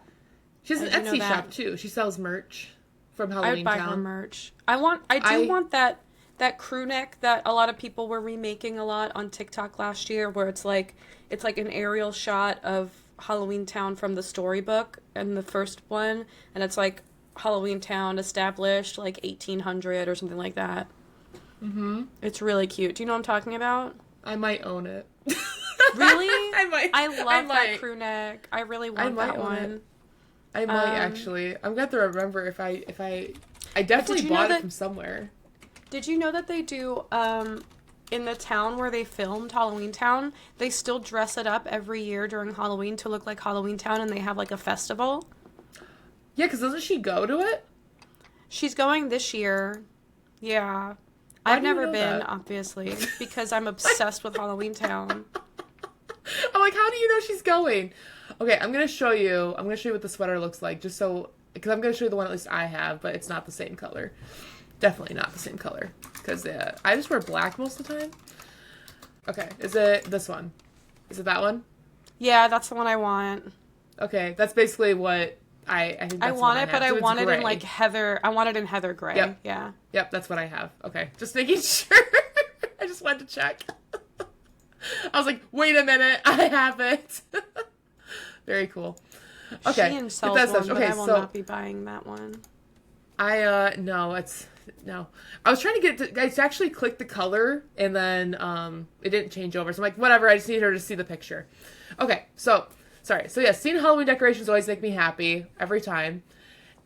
She has an I do know Etsy that. shop too. She sells merch from I Halloween would buy Town. her merch. I want that crew neck that a lot of people were remaking a lot on TikTok last year, where it's like an aerial shot of Halloween Town from the storybook and the first one, and it's like Halloween Town established like 1800 or something like that. Mm-hmm. It's really cute. Do you know what I'm talking about? I might own it. Really? I might. I love I that might. crew neck. I really I want might that own one. it. I might actually. I'm gonna have to remember if I definitely you know bought it that- from somewhere. Did you know that they do, in the town where they filmed Halloween Town, they still dress it up every year during Halloween to look like Halloween Town, and they have like a festival? Yeah, because doesn't she go to it? She's going this year. Yeah. Why I've do you never know been, that? obviously, because I'm obsessed with Halloween Town. I'm like, how do you know she's going? Okay, I'm gonna show you. I'm gonna show you what the sweater looks like, just so because I'm gonna show you the one at least I have, but it's not the same color. Definitely not the same color because I just wear black most of the time. Okay, is it this one? Is it that one? Yeah, that's the one I want. Okay, that's basically what I think. That's I the want one it, but have. I So it's want it in gray. like heather. I want it in heather gray. Yep. Yeah. Yep, that's what I have. Okay, just making sure. I just wanted to check. I was like, wait a minute, I have it. Very cool. Okay, Shein get sells that one, stuff. but Okay, I will so not be buying that one. no. I was trying to get it to, I actually clicked the color and then it didn't change over. So I'm like, whatever, I just need her to see the picture. Okay, so sorry. So yeah, seeing Halloween decorations always make me happy every time.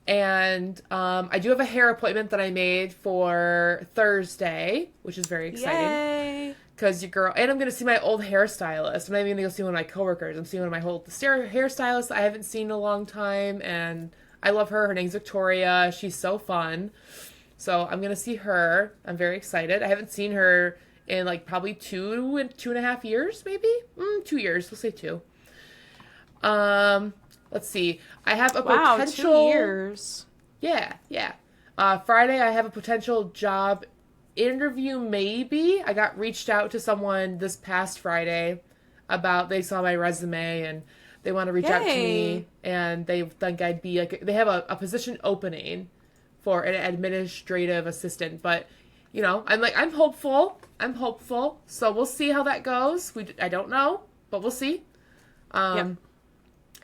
And I do have a hair appointment that I made for Thursday, which is very exciting. Yay! Because your girl, and I'm going to see my old hairstylist. I'm not even going to go see one of my coworkers. I'm seeing one of my old hairstylists I haven't seen in a long time. And I love her. Her name's Victoria. She's so fun. So I'm going to see her. I'm very excited. I haven't seen her in like probably 2.5 years, maybe? 2 years. We'll say 2. let's see. I have a Wow, potential. 2 years. Yeah, yeah. Friday, I have a potential job interview, maybe. I got reached out to someone this past Friday about they saw my resume and they want to reach out to Yay. me and they think I'd be like, they have a position opening for an administrative assistant. But, you know, I'm like, I'm hopeful. I'm hopeful. So we'll see how that goes. I don't know, but we'll see. Yep.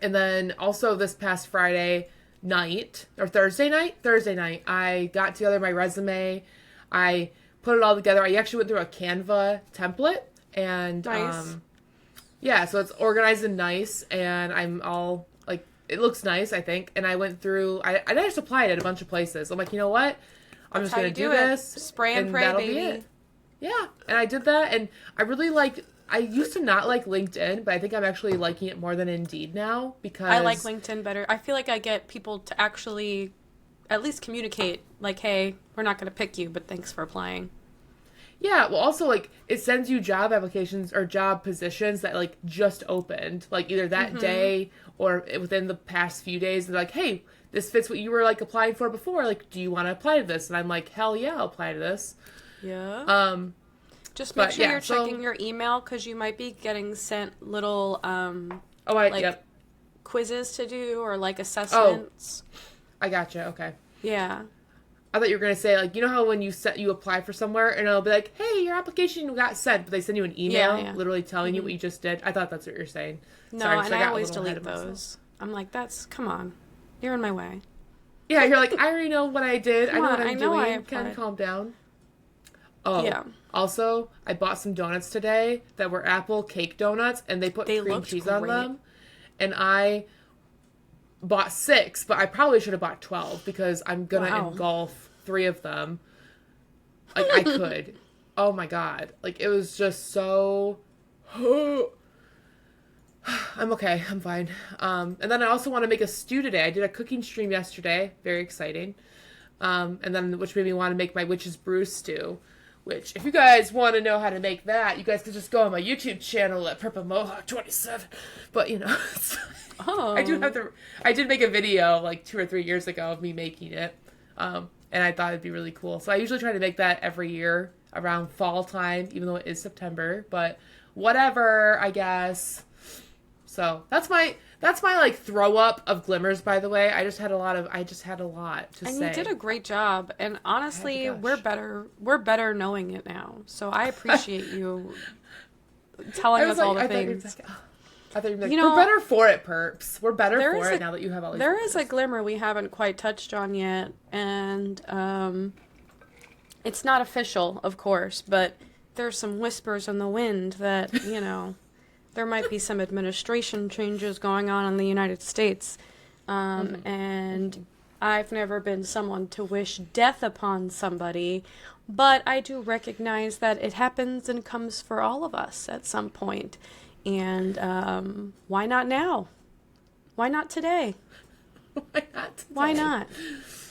And then also this past Friday night, or Thursday night, I got together my resume. I put it all together. I actually went through a Canva template and Nice. yeah, so it's organized and nice and I'm all like, it looks nice, I think. And I went through, I just applied at a bunch of places. I'm like, you know what? I'm just How going to you do it. this. Spray and pray, that'll baby. be it. Yeah, and I did that, and I really like. I used to not like LinkedIn, but I think I'm actually liking it more than Indeed now because I like LinkedIn better. I feel like I get people to actually at least communicate, like, hey, we're not going to pick you, but thanks for applying. Yeah, well, also like it sends you job applications or job positions that like just opened, like either that day or within the past few days. They're like, hey, this fits what you were like applying for before. Like, do you want to apply to this? And I'm like, hell yeah, I'll apply to this. Yeah. Just make but sure yeah, you're so- checking your email because you might be getting sent little Oh, Like- yep, quizzes to do or like assessments. I gotcha. Okay. Yeah. I thought you were gonna say like you know how when you apply for somewhere and it'll be like, hey, your application got sent, but they send you an email Yeah. literally telling you what you just did. I thought that's what you're saying. No, Sorry, and so I got a always little ahead delete of myself. those. I'm like, come on. You're in my way. Yeah, you're like, I already know what I did. I Come know on, what I'm I know I doing. Can applied. calm down. Oh, Yeah. Also, I bought some donuts today that were apple cake donuts, and they put They cream looked cheese on great. them. And I bought 6, but I probably should have bought 12 because I'm gonna Wow. engulf 3 of them. Like I could. Oh my god! Like it was just so. I'm okay. I'm fine. And then I also want to make a stew today. I did a cooking stream yesterday. Very exciting. And then which made me want to make my witch's brew stew. Which, if you guys want to know how to make that, you guys can just go on my YouTube channel at Purple Mohawk 27. But you know, it's fine. Oh. I did make a video like 2 or 3 years ago of me making it. And I thought it'd be really cool. So I usually try to make that every year around fall time, even though it is September. But whatever, I guess. So that's my like throw up of glimmers. By the way, I just had a lot to And say. you did a great job. And honestly, Oh my we're gosh. better knowing it now. So I appreciate you telling us all the things. I thought you were like, You know, we're better for it, perps. We're better there for is it a- now that you have all these. There is a glimmers. glimmer we haven't quite touched on yet, and it's not official, of course, but there's some whispers in the wind that, you know, there might be some administration changes going on in the United States. And I've never been someone to wish death upon somebody, but I do recognize that it happens and comes for all of us at some point. And why not now? Why not today? Why not? Why today? not?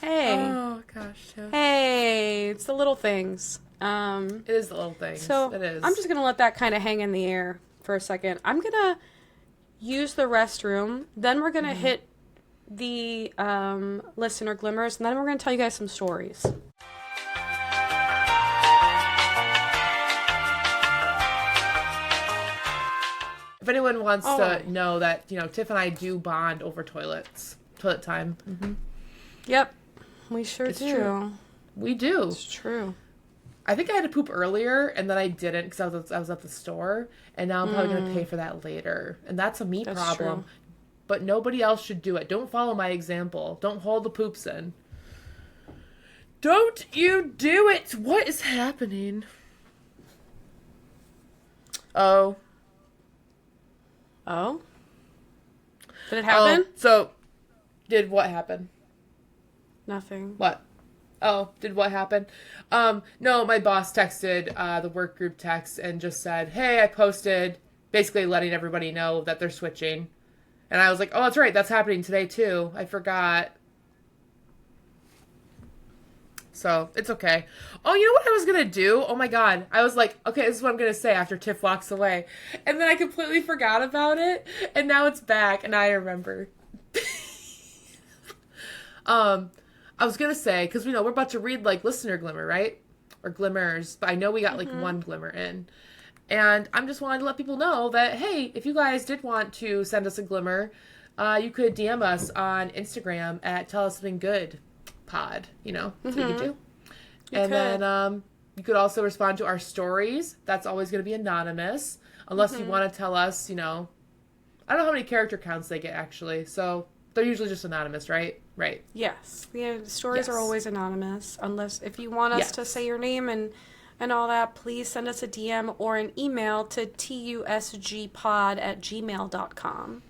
Hey. Oh gosh. Yeah. Hey, it's the little things. It is the little things. So it is. I'm just gonna let that kind of hang in the air for a second. I'm gonna use the restroom. Then we're gonna hit the listener glimmers, and then we're gonna tell you guys some stories. If anyone wants Oh. to know that, you know, Tiff and I do bond over toilet time. Yep, we sure It's do. true. We do. It's true. I think I had to poop earlier, and then I didn't because I was at the store, and now I'm probably going to pay for that later. And that's a me That's problem. true. But nobody else should do it. Don't follow my example. Don't hold the poops in. Don't you do it! What is happening? Oh. Oh, did it happen? Oh, so, did what happen? Nothing. What? Oh, did what happen? No, my boss texted the work group text and just said, hey, I posted, basically letting everybody know that they're switching. And I was like, oh, that's right, that's happening today too. I forgot. So, it's okay. Oh, you know what I was gonna do? Oh my god. I was like, okay, this is what I'm gonna say after Tiff walks away. And then I completely forgot about it. And now it's back, and I remember. I was gonna say, because we know we're about to read like listener glimmer, right? Or glimmers, but I know we got like one glimmer in. And I'm just wanting to let people know that, hey, if you guys did want to send us a glimmer, you could DM us on Instagram at Tell Us Something Good Pod. You know, that's what you could do. And then you could also respond to our stories. That's always going to be anonymous. Unless you want to tell us, you know, I don't know how many character counts they get, actually. So they're usually just anonymous, right? Right. Yes. The stories are Yes. always anonymous. Unless if you want us to say your name and all that, please send us a DM or an email to tusgpod@gmail.com.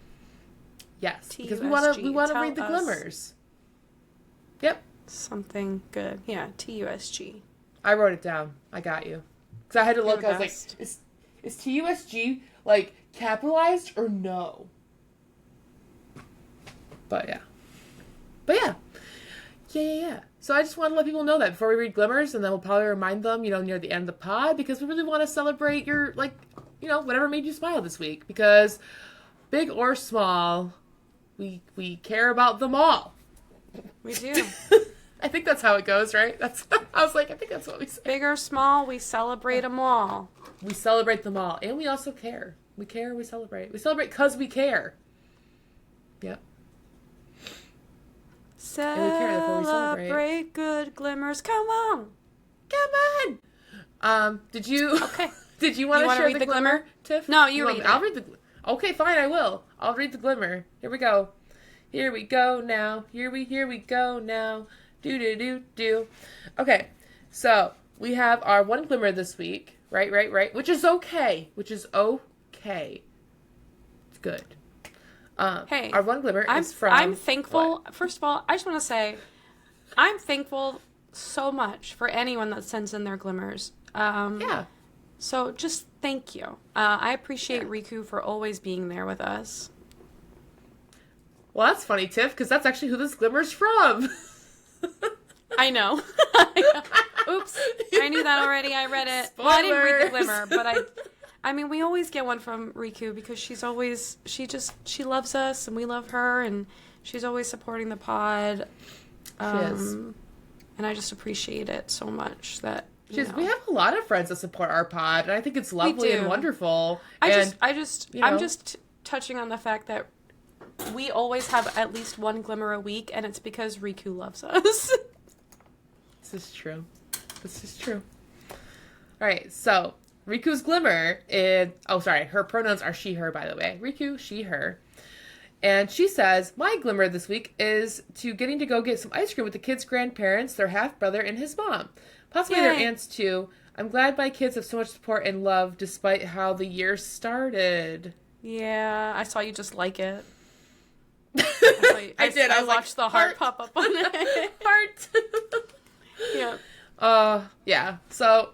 Yes. Because we want to Tell read the us glimmers. Yep. something good. Yeah, TUSG. I wrote it down. I got you. Because I had to look. You're I the was best. like, is TUSG like capitalized or no? But yeah. Yeah. So I just want to let people know that before we read glimmers, and then we'll probably remind them, you know, near the end of the pod, because we really want to celebrate your, like, you know, whatever made you smile this week. Because big or small, we care about them all. We do. I think that's how it goes, right? I was like, I think that's what we say. Big or small, we celebrate them all. We celebrate them all, and we also care. We care, we celebrate. We celebrate because we care. Yep. Celebrate good glimmers. Come on. Did you? Okay. Did you want to wanna share read the the glimmer, glimmer? Tiff? No, you want read me- I'll it. read the. Okay, fine, I will. I'll read the glimmer. Here we go. Here we go now. Here we go now. Do. Okay, so we have our one glimmer this week. Right. Which is okay. It's good. Hey, our one glimmer is from. I'm thankful. What? First of all, I just want to say, I'm thankful so much for anyone that sends in their glimmers. Yeah. So just thank you. I appreciate Riku for always being there with us. Well, that's funny, Tiff, because that's actually who this glimmer's from. I know. Oops. I knew that already. I read it. Well, I didn't read the glimmer, but I mean, we always get one from Riku because she loves us and we love her, and she's always supporting the pod. She is. And I just appreciate it so much that you know. We have a lot of friends that support our pod, and I think it's lovely and wonderful. I'm you know, just touching on the fact that we always have at least one glimmer a week, and it's because Riku loves us. This is true. All right, so Riku's glimmer is... Oh, sorry. Her pronouns are she, her, by the way. Riku, she, her. And she says, my glimmer this week is to getting to go get some ice cream with the kids' grandparents, their half-brother, and his mom. Possibly their Yay. aunts, too. I'm glad my kids have so much support and love despite how the year started. Yeah, I saw you just like it. I did. I was watched like, the heart pop up on it. Heart. Yeah. Yeah. So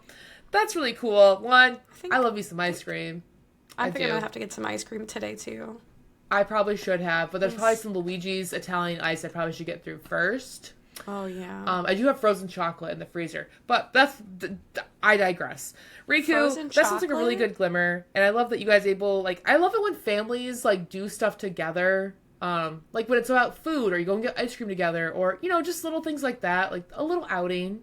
that's really cool. One, think- I love me some ice cream. I think I'm do. gonna have to get some ice cream today too. I probably should have, but there's Yes. probably some Luigi's Italian ice I probably should get through first. Oh yeah. I do have frozen chocolate in the freezer, but I digress. Riku, Frozen that sounds like a really chocolate? good glimmer, and I love that you guys I love it when families like do stuff together. Like when it's about food, or you go and get ice cream together, or you know, just little things like that, like a little outing,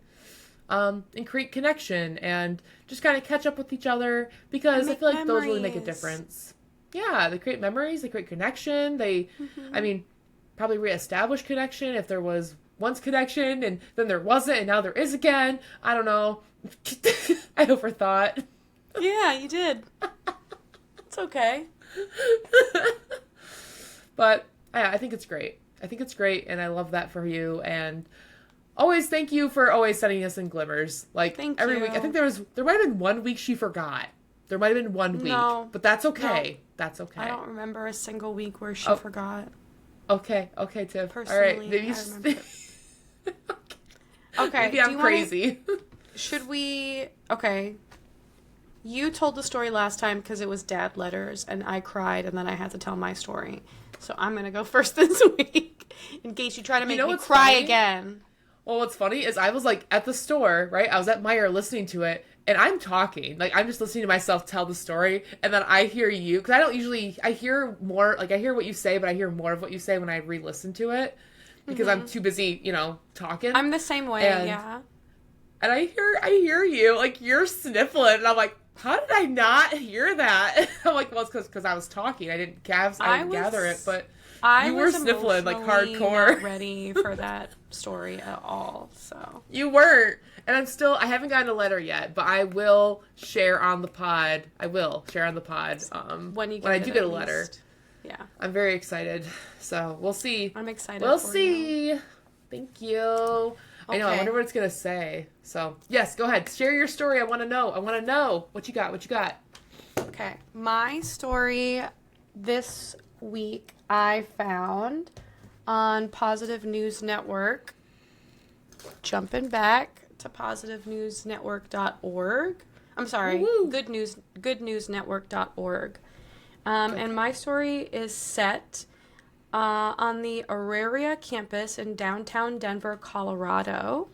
and create connection and just kind of catch up with each other, because I make feel like those really make a memories. difference. Yeah, they create memories, they create connection, I mean, probably reestablish connection if there was once connection and then there wasn't and now there is again. I don't know. I overthought. Yeah, you did. It's okay. But yeah, I think it's great. And I love that for you. And always thank you for always sending us in glimmers. Like Thank every you. week. I think there might have been 1 week she forgot. There might have been 1 week. No. But that's okay. That's okay. I don't remember a single week where she Oh. forgot. Okay, Tiff. Personally, All right. Maybe I remember. Okay. Maybe I'm do you wanna- crazy. Should we? Okay. You told the story last time because it was dad letters, and I cried, and then I had to tell my story. So I'm gonna go first this week, in case you try to make know me what's cry funny? again. Well, what's funny is I was like at the store, right? I was at Meyer listening to it, and I'm talking. Like I'm just listening to myself tell the story, and then I hear you, because I don't usually, I hear more, like I hear what you say, but I hear more of what you say when I re-listen to it. because I'm too busy, talking. I'm the same way, And- yeah. And I hear you, like, you're sniffling, and I'm like, how did I not hear that? I'm like, well, it's because I was talking. I didn't gather it, but you were sniffling like emotionally hardcore. Not ready for that story at all. So You weren't. And I haven't gotten a letter yet, but I will share on the pod. when you I do get a letter. least. Yeah, I'm very excited. So we'll see. I'm excited. We'll for see. You. Thank you. I know. I Okay. wonder what it's gonna say. So yes, go ahead. Share your story. I want to know. What you got. Okay, my story this week I found on Positive News Network. Jumping back to positivenewsnetwork.org. I'm sorry, Woo-hoo. goodnewsnetwork.org. And my story is set on the Auraria campus in downtown Denver, Colorado.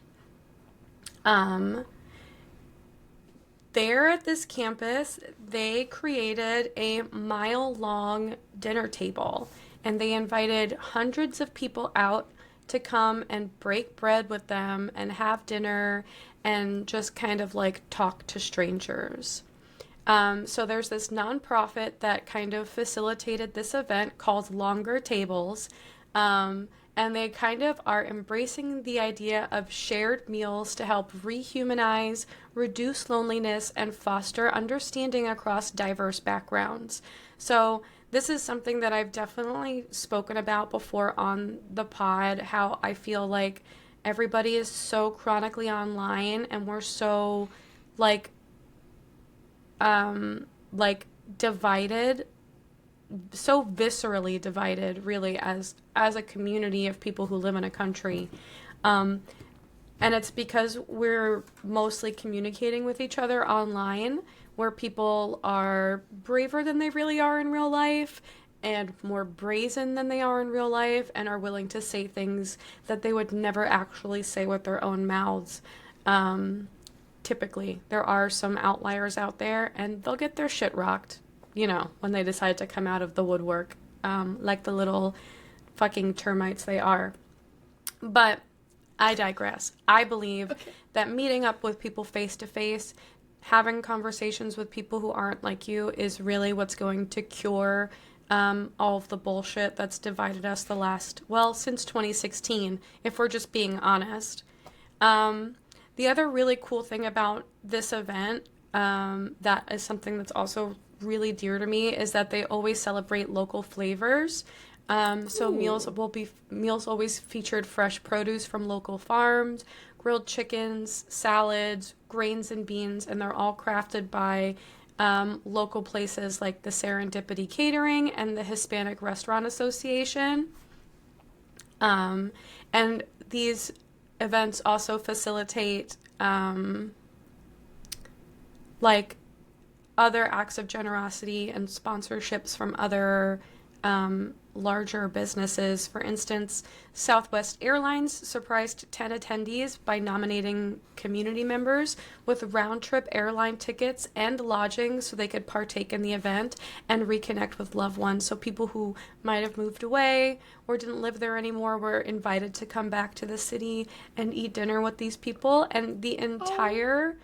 There at this campus, they created a mile-long dinner table, and they invited hundreds of people out to come and break bread with them and have dinner and just kind of like talk to strangers. So there's this nonprofit that kind of facilitated this event called Longer Tables. And they kind of are embracing the idea of shared meals to help rehumanize, reduce loneliness, and foster understanding across diverse backgrounds. So this is something that I've definitely spoken about before on the pod, how I feel like everybody is so chronically online and we're so like divided, so viscerally divided, really, as a community of people who live in a country. And it's because we're mostly communicating with each other online, where people are braver than they really are in real life and more brazen than they are in real life and are willing to say things that they would never actually say with their own mouths. Typically, there are some outliers out there, and they'll get their shit rocked, when they decide to come out of the woodwork, like the little fucking termites they are. But I digress. I believe that meeting up with people face to face, having conversations with people who aren't like you is really what's going to cure all of the bullshit that's divided us since 2016, if we're just being honest. The other really cool thing about this event, that is something that's also really dear to me, is that they always celebrate local flavors. So meals always featured fresh produce from local farms, grilled chickens, salads, grains and beans, and they're all crafted by local places like the Serendipity Catering and the Hispanic Restaurant Association. And these events also facilitate other acts of generosity and sponsorships from other larger businesses. For instance, Southwest Airlines surprised 10 attendees by nominating community members with round-trip airline tickets and lodging so they could partake in the event and reconnect with loved ones. So people who might have moved away or didn't live there anymore were invited to come back to the city and eat dinner with these people. And the entire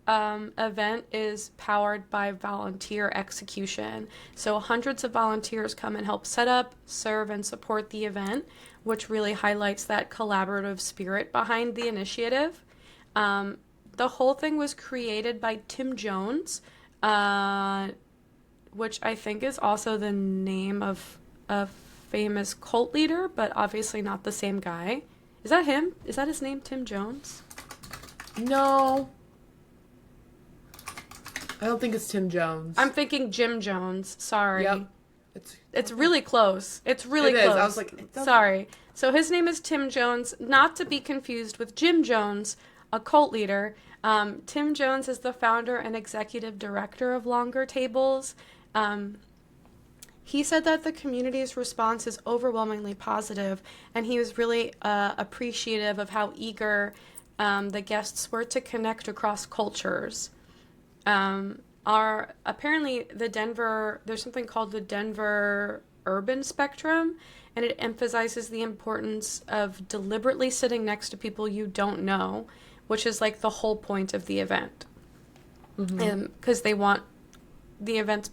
event is powered by volunteer execution. So hundreds of volunteers come and help set up, serve, and support the event, which really highlights that collaborative spirit behind the initiative. The whole thing was created by Tim Jones, which I think is also the name of a famous cult leader, but obviously not the same guy. Is that him? Is that his name, Tim Jones? No. I don't think it's Tim Jones. I'm thinking Jim Jones. Sorry. Yep. It's really close. It's really It is. close. I was like, it doesn't- sorry. So his name is Tim Jones, not to be confused with Jim Jones, a cult leader. Tim Jones is the founder and executive director of Longer Tables. He said that the community's response is overwhelmingly positive, and he was really appreciative of how eager the guests were to connect across cultures. Apparently there's something called the Denver urban spectrum, and it emphasizes the importance of deliberately sitting next to people you don't know, which is like the whole point of the event. Because they want the events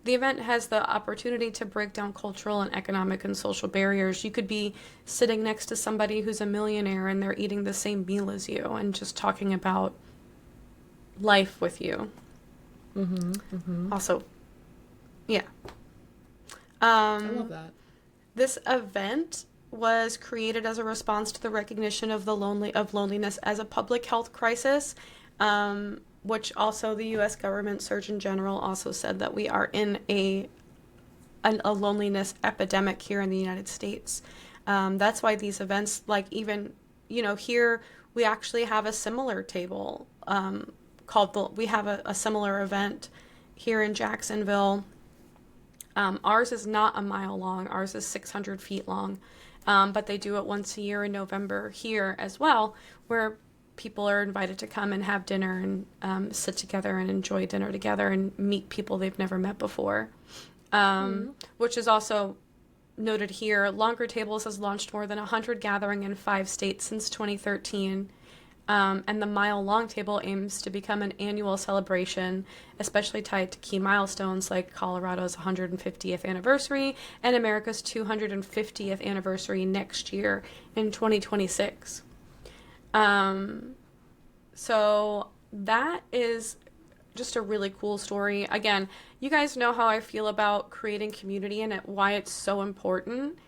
the event has the opportunity to break down cultural and economic and social barriers. You could be sitting next to somebody who's a millionaire and they're eating the same meal as you and just talking about life with you. Also, yeah. I love that. This event was created as a response to the recognition of loneliness as a public health crisis, which also the U.S. government Surgeon General also said that we are in a loneliness epidemic here in the United States. That's why these events, like even, here we actually have a similar table we have a similar event here in Jacksonville. Ours is not a mile long. Ours is 600 feet long. But they do it once a year in November here as well, where people are invited to come and have dinner and sit together and enjoy dinner together and meet people they've never met before, which is also noted here. Longer Tables has launched more than 100 gatherings in 5 states since 2013, and the Mile Long Table aims to become an annual celebration, especially tied to key milestones like Colorado's 150th anniversary and America's 250th anniversary next year in 2026. So that is just a really cool story. Again, you guys know how I feel about creating community and why it's so important.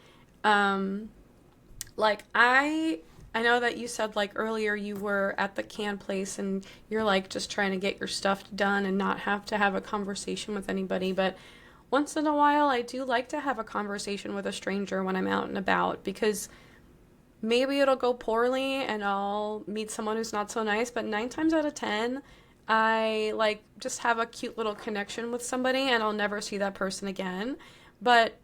Like I know that you said like earlier you were at the can place and you're like just trying to get your stuff done and not have to have a conversation with anybody, but once in a while I do like to have a conversation with a stranger when I'm out and about, because maybe it'll go poorly and I'll meet someone who's not so nice, but 9 times out of 10, I like just have a cute little connection with somebody and I'll never see that person again. But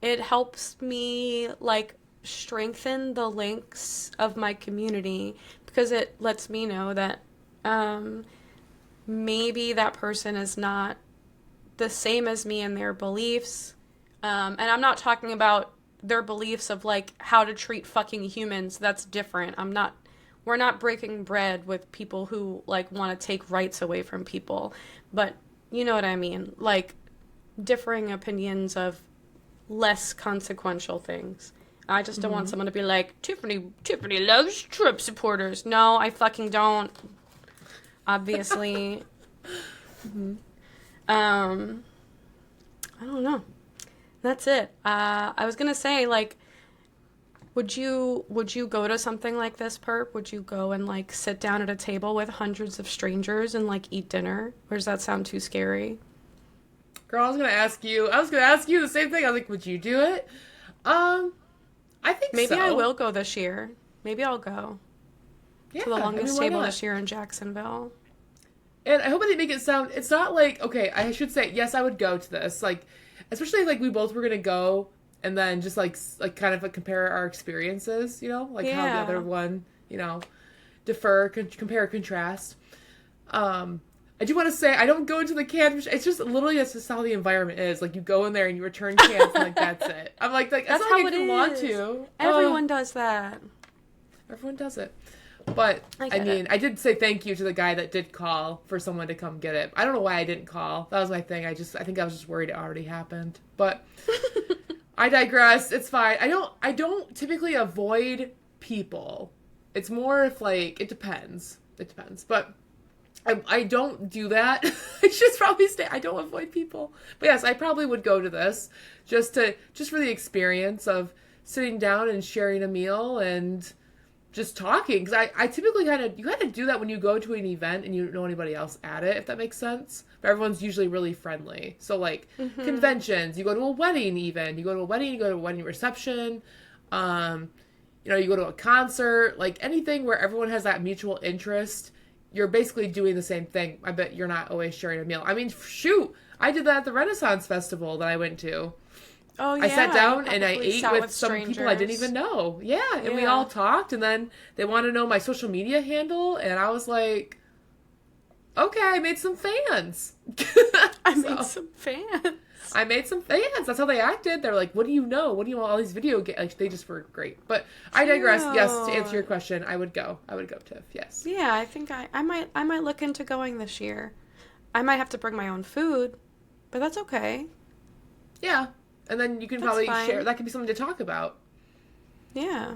it helps me like strengthen the links of my community, because it lets me know that maybe that person is not the same as me in their beliefs. And I'm not talking about their beliefs of like how to treat fucking humans. That's different. We're not breaking bread with people who like want to take rights away from people, but you know what I mean, like differing opinions of less consequential things. I just don't want someone to be like, Tiffany loves Trump supporters. No, I fucking don't. Obviously. I don't know. That's it. I was gonna say, like, would you go to something like this, Perp? Would you go and like sit down at a table with hundreds of strangers and like eat dinner? Or does that sound too scary? Girl, I was gonna ask you the same thing. I was like, would you do it? I think Maybe so. I will go this year. Maybe I'll go to the longest why table not? this year in Jacksonville. And I hope I didn't make it sound, it's not like, okay, I should say, yes, I would go to this. Like, especially if, like, we both were going to go and then just, like kind of like, compare our experiences, you know? Like, how the other one, you know, compare, contrast. I do want to say, I don't go into the can. It's just literally that's just how the environment is. Like, you go in there and you return cans and, like, that's it. I'm like that's not how like I it want is. to. Everyone does that. Everyone does it. But, I mean, I did say thank you to the guy that did call for someone to come get it. I don't know why I didn't call. That was my thing. I think I was just worried it already happened. But I digress. It's fine. I don't typically avoid people. It's more if, like, it depends. It depends. But I don't do that. I just probably I don't avoid people. But yes, I probably would go to this just for the experience of sitting down and sharing a meal and just talking, because I typically you kind of do that when you go to an event and you don't know anybody else at it, if that makes sense. But everyone's usually really friendly. So like conventions, you go to a wedding even, you go to a wedding reception, you know, you go to a concert, like anything where everyone has that mutual interest, you're basically doing the same thing. I bet you're not always sharing a meal. I mean, shoot, I did that at the Renaissance Festival that I went to. Oh, yeah. I sat down and I ate with some strangers. people I didn't even know. Yeah, and we all talked, and then they wanted to know my social media handle, and I was like, Okay, I made some fans. I made some fans. I made some fans. That's how they acted. They're like, what do you know? What do you want all these video games? Like, they just were great. But I digress. Yes, to answer your question, I would go. I would go, Tiff. Yes. Yeah, I think I might look into going this year. I might have to bring my own food, but that's okay. Yeah. And then you can That's probably fine. share. That could be something to talk about. Yeah.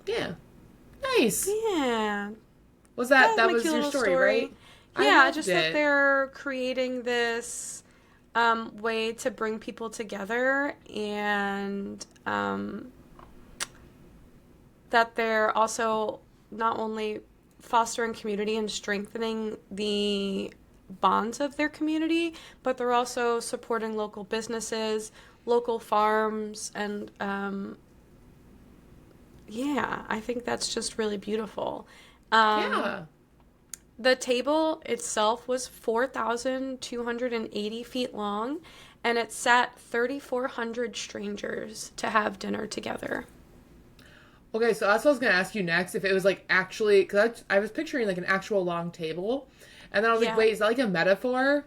Yeah. Nice. Yeah. Was that my was cute your little story, right? Yeah, loved just it. that they're creating this way to bring people together, and that they're also not only fostering community and strengthening the bonds of their community, but they're also supporting local businesses, local farms, and yeah, I think that's just really beautiful. Yeah. The table itself was 4,280 feet long, and it sat 3,400 strangers to have dinner together. Okay, so that's what I was gonna ask you next. If it was like actually, because I was picturing like an actual long table, and then I was Yeah. like, wait, is that like a metaphor?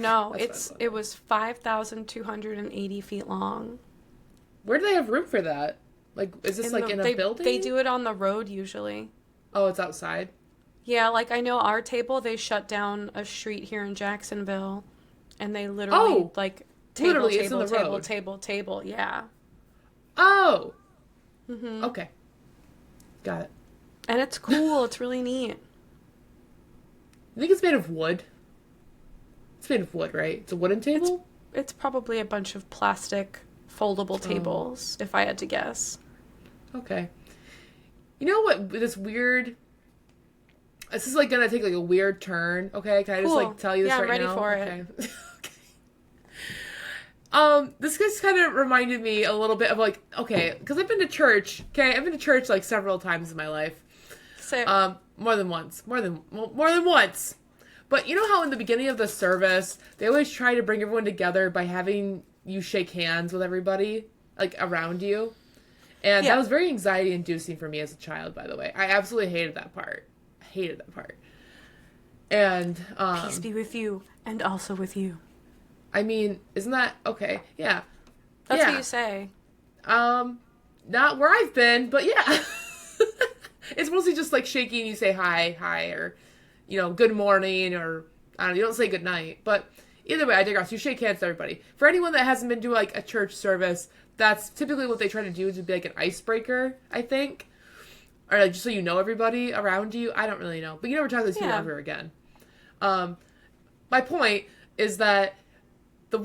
No, That's what I thought. it was 5,280 feet long. Where do they have room for that? Like, is this like in a building? They do it on the road usually. Oh, it's outside. Yeah, like I know our table, they shut down a street here in Jacksonville, and they literally like literally, it's in the table, road. table. Yeah. Oh. Mm-hmm. Okay. Got it. And it's cool. It's really neat. I think it's made of wood. It's made of wood, right? It's a wooden table? It's probably a bunch of plastic foldable tables, if I had to guess. Okay. You know what? This weird. This is like gonna take like a weird turn. Okay, can I just Cool. like tell you this Yeah, I'm right ready now? for it. Okay. This just kind of reminded me a little bit of like, okay, because I've been to church. Okay, I've been to church like several times in my life. So, More than once. More than once. But you know how in the beginning of the service, they always try to bring everyone together by having you shake hands with everybody, like, around you? And Yeah. that was very anxiety inducing for me as a child, by the way. I absolutely hated that part. I hated that part. And, peace be with you, and also with you. I mean, isn't that, okay, yeah. That's Yeah. what you say. Not where I've been, but yeah. It's mostly just like shaking, you say hi, or, you know, good morning, or, I don't know, you don't say good night. But either way, I digress. You shake hands with everybody. For anyone that hasn't been to like a church service, that's typically what they try to do, is to be like an icebreaker, I think. Or like just so you know everybody around you. I don't really know. But you never talk to these people Yeah. ever again. My point is that the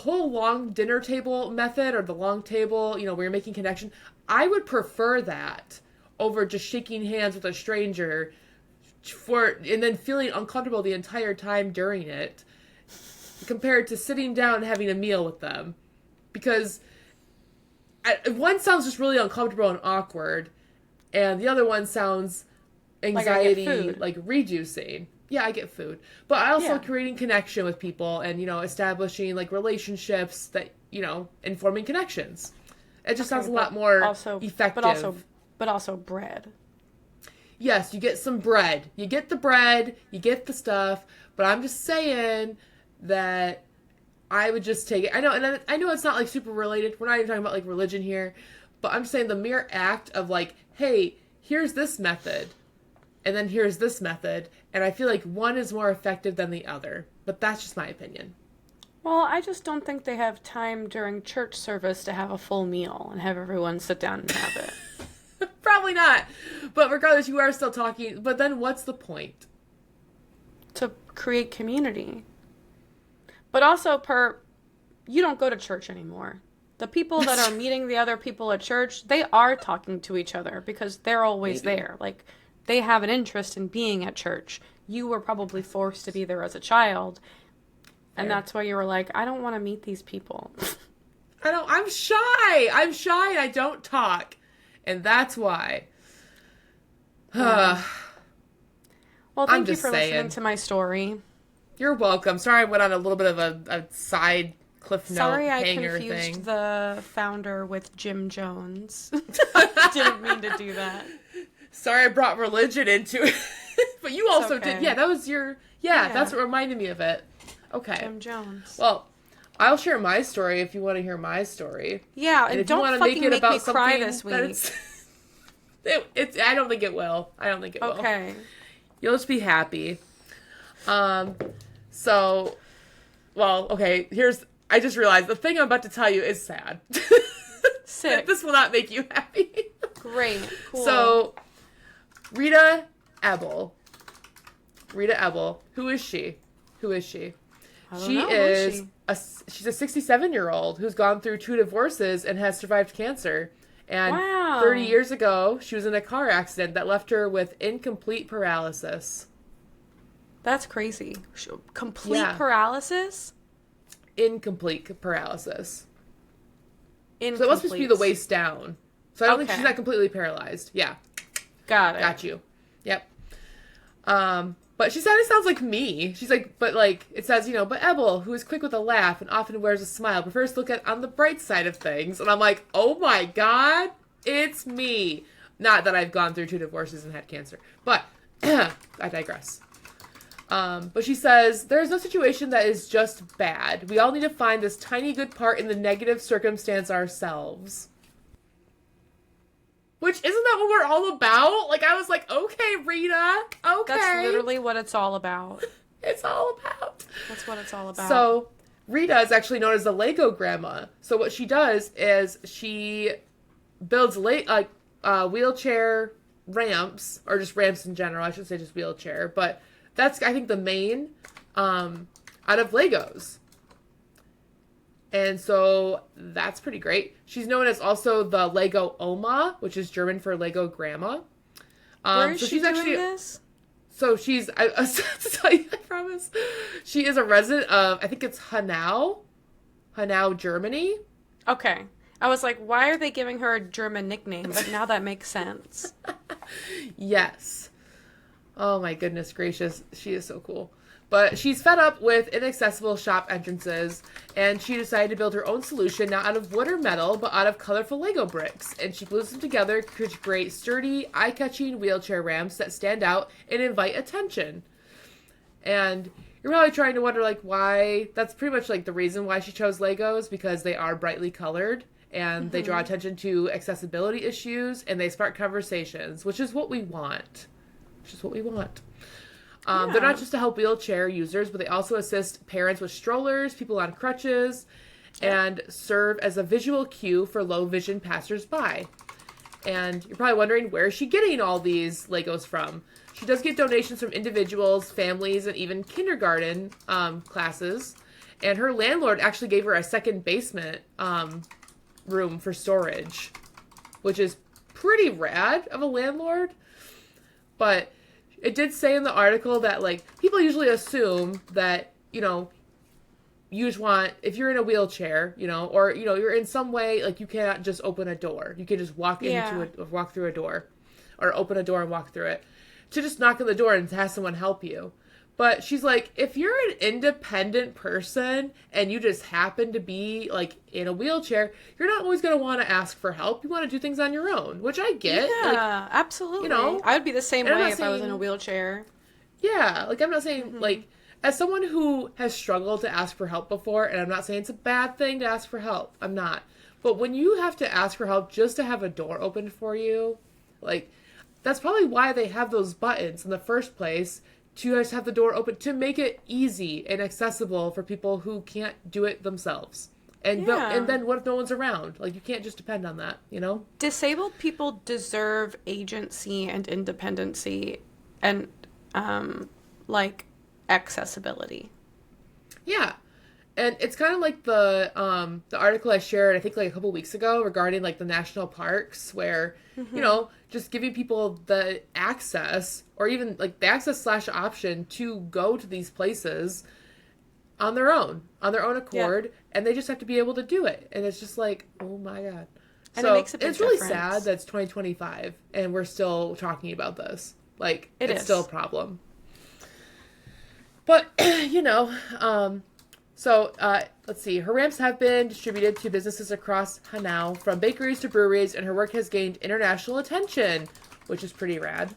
whole long dinner table method, or the long table, you know, where you're making connection, I would prefer that over just shaking hands with a stranger and then feeling uncomfortable the entire time during it, compared to sitting down and having a meal with them. Because one sounds just really uncomfortable and awkward, and the other one sounds anxiety, food. like reducing. Yeah, I get food. But I also Yeah. creating connection with people, and, you know, establishing like relationships that, you know, and forming connections. It just sounds a lot more effective. But also bread. Yes, you get some bread. You get the bread, you get the stuff, but I'm just saying that I would just take it. I know, and I know it's not like super related. We're not even talking about like religion here, but I'm just saying the mere act of like, hey, here's this method, and then here's this method, and I feel like one is more effective than the other. But that's just my opinion. Well, I just don't think they have time during church service to have a full meal and have everyone sit down and have it. Probably not. But regardless, you are still talking. But then what's the point? To create community. But also, you don't go to church anymore. The people that are meeting the other people at church, they are talking to each other because they're always there. Like, they have an interest in being at church. You were probably forced to be there as a child. And Fair. that's why you were like, I don't want to meet these people. I'm shy. I'm shy and I don't talk. And that's why. Well, I'm thank you just for saying. listening to my story. You're welcome. Sorry I went on a little bit of a side cliff note Sorry I hanger confused thing. the founder with Jim Jones. Didn't mean to do that. Sorry I brought religion into it. But you also okay. did. Yeah, that was your... Yeah, Yeah. that's what reminded me of it. Okay. Jim Jones. Well, I'll share my story if you want to hear my story. Yeah, and if you don't wanna fucking make me cry something this that week. it's I don't think it will. I don't think it will. Okay. You'll just be happy. So, well, okay, I just realized the thing I'm about to tell you is sad. Sick. This will not make you happy. Great. Cool. So, Rita Ebel. Rita Ebel. Who is she? Who is she? I don't She know. is she's a 67-year-old who's gone through 2 divorces and has survived cancer. And Wow. 30 years ago, she was in a car accident that left her with incomplete paralysis. That's crazy. Complete Yeah. paralysis? Incomplete paralysis. Incomplete. So it must just be the waist down. So I don't think Okay. she's not completely paralyzed. Yeah. Got it. Got you. Yep. But she said it sounds like me. She's like, but like, it says, but Ebel, who is quick with a laugh and often wears a smile, prefers to look at on the bright side of things. And I'm like, oh my God, it's me. Not that I've gone through 2 divorces and had cancer, but I digress. But she says, there is no situation that is just bad. We all need to find this tiny good part in the negative circumstance ourselves. Which, isn't that what we're all about? Like, I was like, okay, Rita, okay. That's literally what it's all about. It's all about. That's what it's all about. So, Rita is actually known as the Lego Grandma. So what she does is she builds wheelchair ramps, or just ramps in general. I should say just wheelchair. But that's, I think, the main out of Legos. And so that's pretty great. She's known as also the Lego Oma, which is German for Lego Grandma. Where is so she she's doing actually this? So she's, I was about to tell you, I promise. She is a resident of, I think it's Hanau, Germany. Okay. I was like, why are they giving her a German nickname? But now that makes sense. Yes. Oh my goodness gracious. She is so cool. But she's fed up with inaccessible shop entrances, and she decided to build her own solution, not out of wood or metal, but out of colorful Lego bricks. And she glues them together to create sturdy, eye-catching wheelchair ramps that stand out and invite attention. And you're probably trying to wonder, like, why. That's pretty much, like, the reason why she chose Legos, because they are brightly colored, and they draw attention to accessibility issues, and they spark conversations, which is what we want. They're not just to help wheelchair users, but they also assist parents with strollers, people on crutches, and serve as a visual cue for low vision passersby. And you're probably wondering, where is she getting all these Legos from? She does get donations from individuals, families, and even kindergarten classes. And her landlord actually gave her a second basement room for storage, which is pretty rad of a landlord. But it did say in the article that, like, people usually assume that, you just want, if you're in a wheelchair, or, you're in some way, like, you cannot just open a door. You can just walk through a door, or open a door and walk through it. To just knock on the door and have someone help you. But she's like, if you're an independent person and you just happen to be, like, in a wheelchair, you're not always going to want to ask for help. You want to do things on your own, which I get. Yeah, like, absolutely. I would be the same way if I was in a wheelchair. Yeah, like, I'm not saying, like, as someone who has struggled to ask for help before, and I'm not saying it's a bad thing to ask for help. I'm not. But when you have to ask for help just to have a door opened for you, like, that's probably why they have those buttons in the first place, to just have the door open, to make it easy and accessible for people who can't do it themselves. And and then what if no one's around? Like, you can't just depend on that, Disabled people deserve agency and independency and, like, accessibility. Yeah. And it's kind of like the article I shared, I think, like, a couple weeks ago regarding, like, the national parks where, just giving people the access, or even, like, the access / option to go to these places on their own accord, and they just have to be able to do it. And it's just like, oh my God. And so it makes a big it's really difference. sad that it's 2025 and we're still talking about this. Like, It it's is. still a problem. But, So, let's see. Her ramps have been distributed to businesses across Hanau, from bakeries to breweries, and her work has gained international attention, which is pretty rad.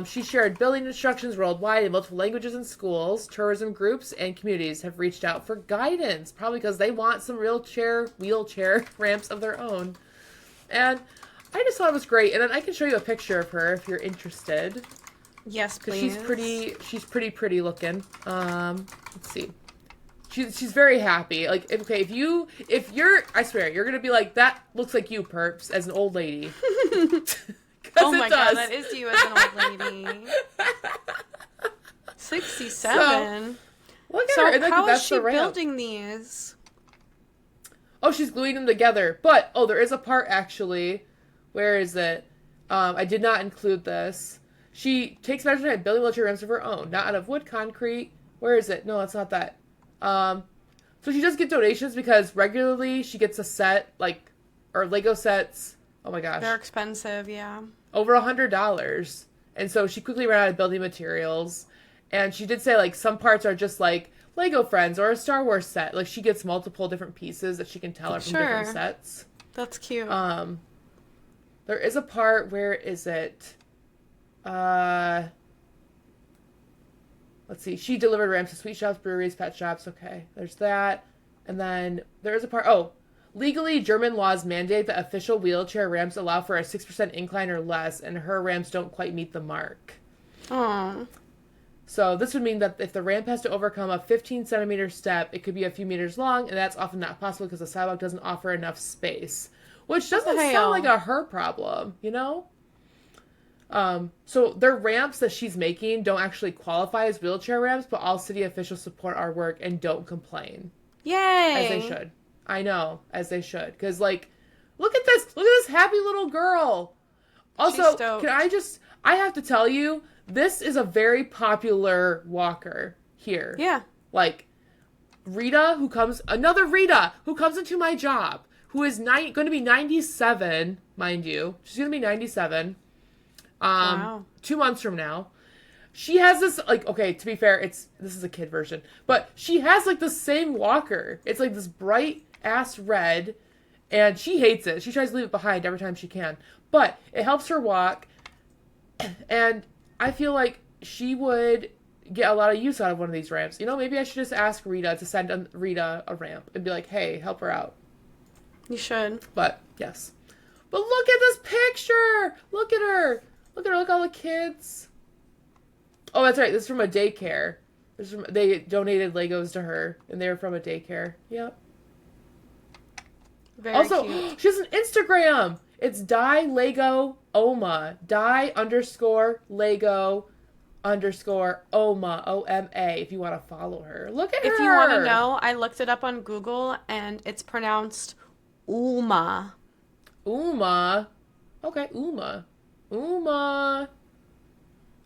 She shared building instructions worldwide in multiple languages in schools. Tourism groups and communities have reached out for guidance, probably because they want some wheelchair ramps of their own. And I just thought it was great. And then I can show you a picture of her if you're interested. Yes, Because please. she's pretty looking. Let's see. She's very happy. Like, okay, if you're, I swear, you're gonna be like, that looks like you, Perps, as an old lady. Oh my god, that is you as an old lady. 67. So, look at So her. And how is that's she the ramp. building these? Oh, she's gluing them together. But, there is a part, actually. Where is it? I did not include this. She takes measurement at building wheelchair ramps of her own, not out of wood, concrete. Where is it? No, it's not that. So she does get donations because regularly she gets a set, or Lego sets. Oh my gosh. They're expensive, yeah. Over $100. And so she quickly ran out of building materials. And she did say, some parts are just, Lego Friends or a Star Wars set. Like, she gets multiple different pieces that she can tell are from different sets. That's cute. There is a part, where is it? Let's see. She delivered ramps to sweet shops, breweries, pet shops. Okay, there's that. And then there is a part, legally, German laws mandate that official wheelchair ramps allow for a 6% incline or less, and her ramps don't quite meet the mark. Aww. So this would mean that if the ramp has to overcome a 15-centimeter step, it could be a few meters long, and that's often not possible because the sidewalk doesn't offer enough space. Which doesn't sound like a her problem, you know? So their ramps that she's making don't actually qualify as wheelchair ramps, but all city officials support our work and don't complain. Yay! As they should. I know, as they should. Because, look at this happy little girl. Also, I have to tell you, this is a very popular walker here. Yeah. Another Rita, who comes into my job, who is going to be 97, mind you. She's going to be 97. Wow. 2 months from now. She has this, okay, to be fair, this is a kid version, but she has, the same walker. It's, this bright-ass red, and she hates it. She tries to leave it behind every time she can. But it helps her walk, and I feel like she would get a lot of use out of one of these ramps. Maybe I should just ask Rita to send Rita a ramp and be like, hey, help her out. You should. But, yes. But look at this picture! Look at her! Look at all the kids. Oh, that's right. This is from a daycare. They donated Legos to her, and they were from a daycare. Yep. Very also, cute. she has an Instagram. It's die_Lego Oma. die_Lego_Oma. OMA. If you want to follow her. Look at her. If you want to know, I looked it up on Google, and it's pronounced Uma. Uma. Okay, Uma.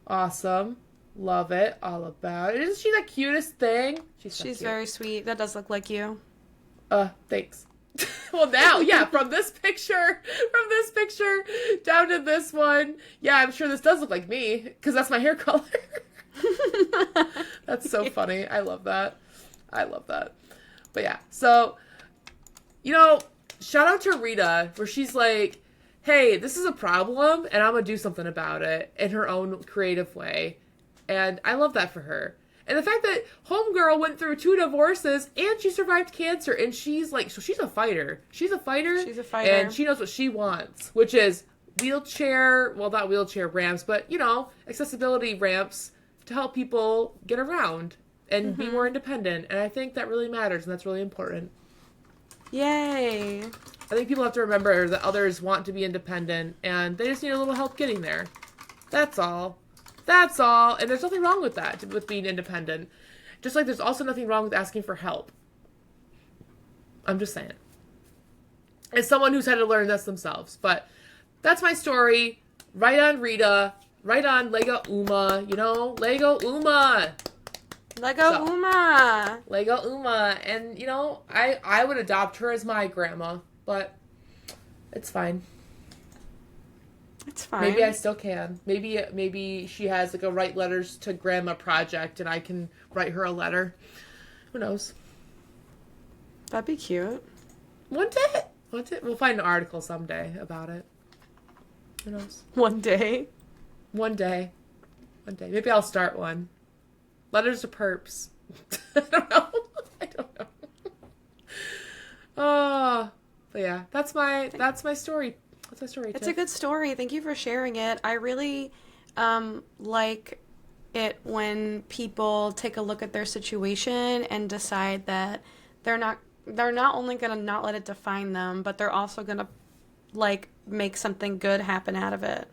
Awesome. Love it. All about it. Isn't she the cutest thing? She's so cute. Very sweet. That does look like you. Thanks. Well, now, yeah, from this picture down to this one. Yeah, I'm sure this does look like me, because that's my hair color. That's so funny. I love that. But yeah, so, shout out to Rita, where she's like, hey, this is a problem, and I'm going to do something about it in her own creative way. And I love that for her. And the fact that homegirl went through 2 divorces, and she survived cancer, and she's so she's a fighter. She's a fighter. And she knows what she wants, which is not wheelchair ramps, but, accessibility ramps to help people get around and be more independent. And I think that really matters, and that's really important. Yay. I think people have to remember that others want to be independent, and they just need a little help getting there. That's all. And there's nothing wrong with that, with being independent. Just like there's also nothing wrong with asking for help. I'm just saying. As someone who's had to learn this themselves. But that's my story. Right on Rita. Right on Lego Uma. Lego Uma. Lego Uma. And, I would adopt her as my grandma. But it's fine. It's fine. Maybe I still can. Maybe she has a write letters to grandma project, and I can write her a letter. Who knows? That'd be cute. One day. We'll find an article someday about it. Who knows? One day. One day. Maybe I'll start one. Letters to Perps. I don't know. I don't know. Oh, but yeah, that's my story. That's my story. It's a good story. Thank you for sharing it. I really like it when people take a look at their situation and decide that they're not only going to not let it define them, but they're also going to like make something good happen out of it.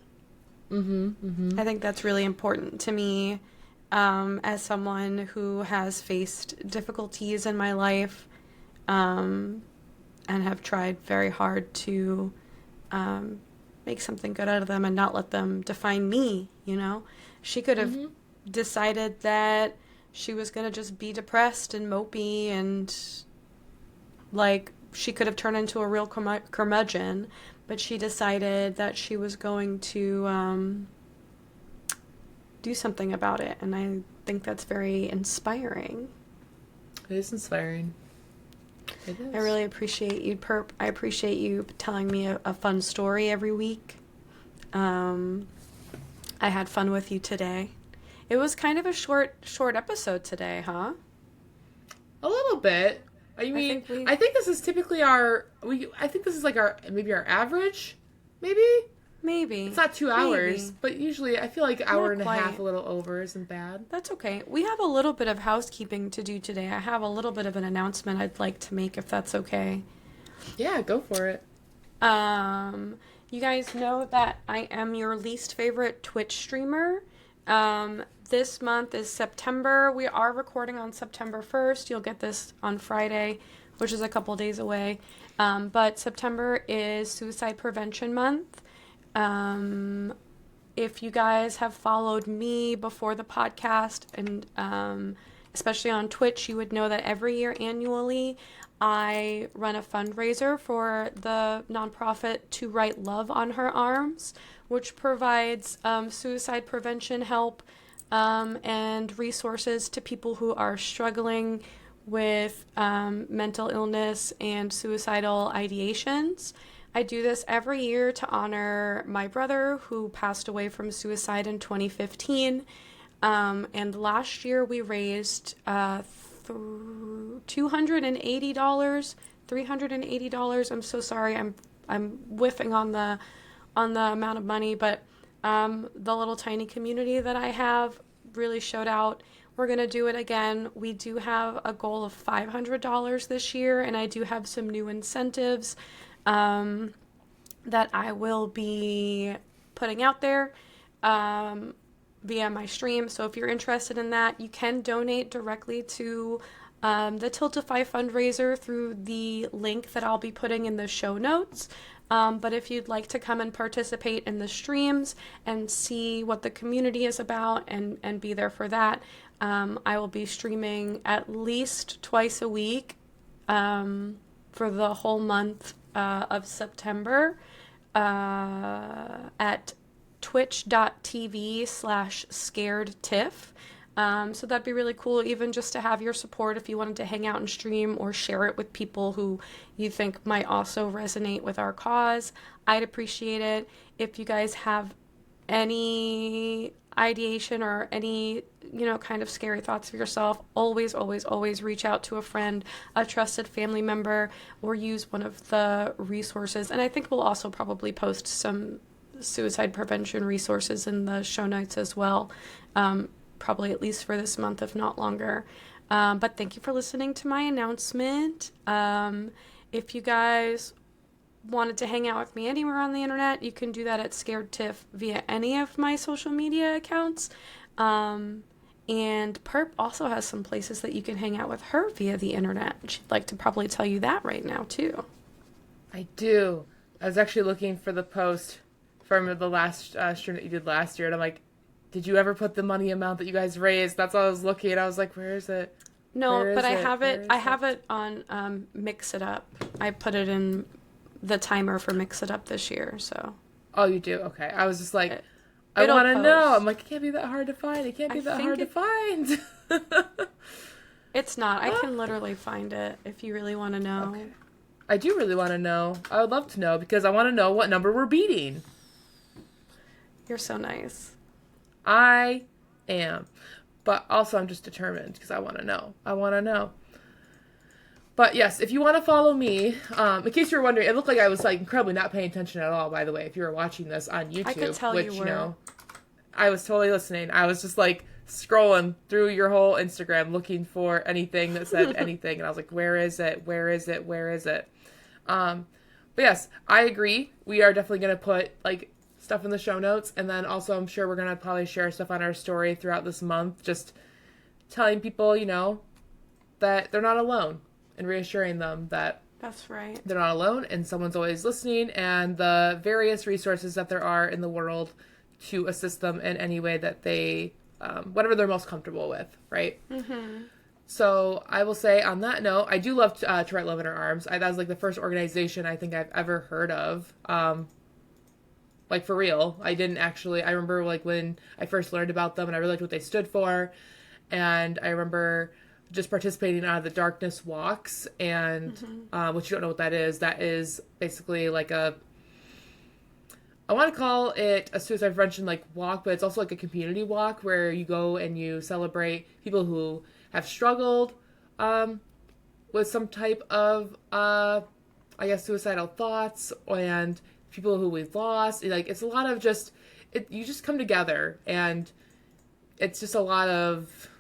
I think that's really important to me, as someone who has faced difficulties in my life, and have tried very hard to make something good out of them and not let them define me, you know? She could have decided that she was going to just be depressed and mopey, and like she could have turned into a real curmudgeon, but she decided that she was going to do something about it, and I think that's very inspiring. It is inspiring. It is. I really appreciate you, Perp. I appreciate you telling me a fun story every week. I had fun with you today. It was kind of a short episode today, huh? A little bit. I mean, I think this is typically I think this is like maybe our average, maybe? Maybe. It's not 2 hours, Maybe. but usually I feel like an hour and a quite. half, a little over, isn't bad. That's okay. We have a little bit of housekeeping to do today. I have a little bit of an announcement I'd like to make, if that's okay. Yeah, go for it. You guys know that I am your least favorite Twitch streamer. This month is September. We are recording on September 1st. You'll get this on Friday, which is a couple days away. But September is Suicide Prevention Month. If you guys have followed me before the podcast, and especially on Twitch, you would know that every year annually I run a fundraiser for the nonprofit To Write Love on Her Arms, which provides suicide prevention help and resources to people who are struggling with mental illness and suicidal ideations. I do this every year to honor my brother who passed away from suicide in 2015. And last year we raised $280, $380. I'm so sorry. I'm whiffing on the amount of money, but the little tiny community that I have really showed out. We're going to do it again. We do have a goal of $500 this year, and I do have some new incentives that I will be putting out there via my stream. So if you're interested in that, you can donate directly to the Tiltify fundraiser through the link that I'll be putting in the show notes. But if you'd like to come and participate in the streams and see what the community is about and be there for that, I will be streaming at least twice a week for the whole month of September at twitch.tv/scaredtiff. So that'd be really cool, even just to have your support if you wanted to hang out and stream or share it with people who you think might also resonate with our cause. I'd appreciate it. If you guys have any ideation or any, kind of scary thoughts for yourself, always, always, always reach out to a friend, a trusted family member, or use one of the resources. And I think we'll also probably post some suicide prevention resources in the show notes as well. Probably at least for this month, if not longer. But thank you for listening to my announcement. If you guys wanted to hang out with me anywhere on the internet, you can do that at Scared Tiff via any of my social media accounts. And Perp also has some places that you can hang out with her via the internet. She'd like to probably tell you that right now, too. I do. I was actually looking for the post from the last stream that you did last year, and I'm like, did you ever put the money amount that you guys raised? That's all I was looking at. I was like, where is it? No, but I have it. I have it on Mix It Up. I put it in the timer for Mix It Up this year. So. Oh, you do? Okay. I was just like, I want to know. I'm like, it can't be that hard to find. It can't be that hard to find. It's not. I can literally find it if you really want to know. Okay. I do really want to know. I would love to know because I want to know what number we're beating. You're so nice. I am. But also, I'm just determined because I want to know. I want to know. But yes, if you want to follow me, in case you're wondering, it looked like I was like incredibly not paying attention at all, by the way, if you were watching this on YouTube. I could tell which, you were. I was totally listening. I was just like scrolling through your whole Instagram looking for anything that said anything. And I was like, where is it? Where is it? Where is it? But yes, I agree. We are definitely going to put like stuff in the show notes. And then also I'm sure we're going to probably share stuff on our story throughout this month. Just telling people, that they're not alone. And reassuring them that That's right. they're not alone and someone's always listening, and the various resources that there are in the world to assist them in any way that they, whatever they're most comfortable with, right? Mm-hmm. So I will say on that note, I do love to write Love in Our Arms. That was like the first organization I think I've ever heard of. Like for real. I remember like when I first learned about them and I really liked what they stood for. And I remember just participating out of the Darkness walks, and which you don't know what that is basically like I want to call it a suicide prevention like walk, but it's also like a community walk where you go and you celebrate people who have struggled with some type of suicidal thoughts, and people who we've lost. Like it's a lot of just you just come together, and it's just a lot of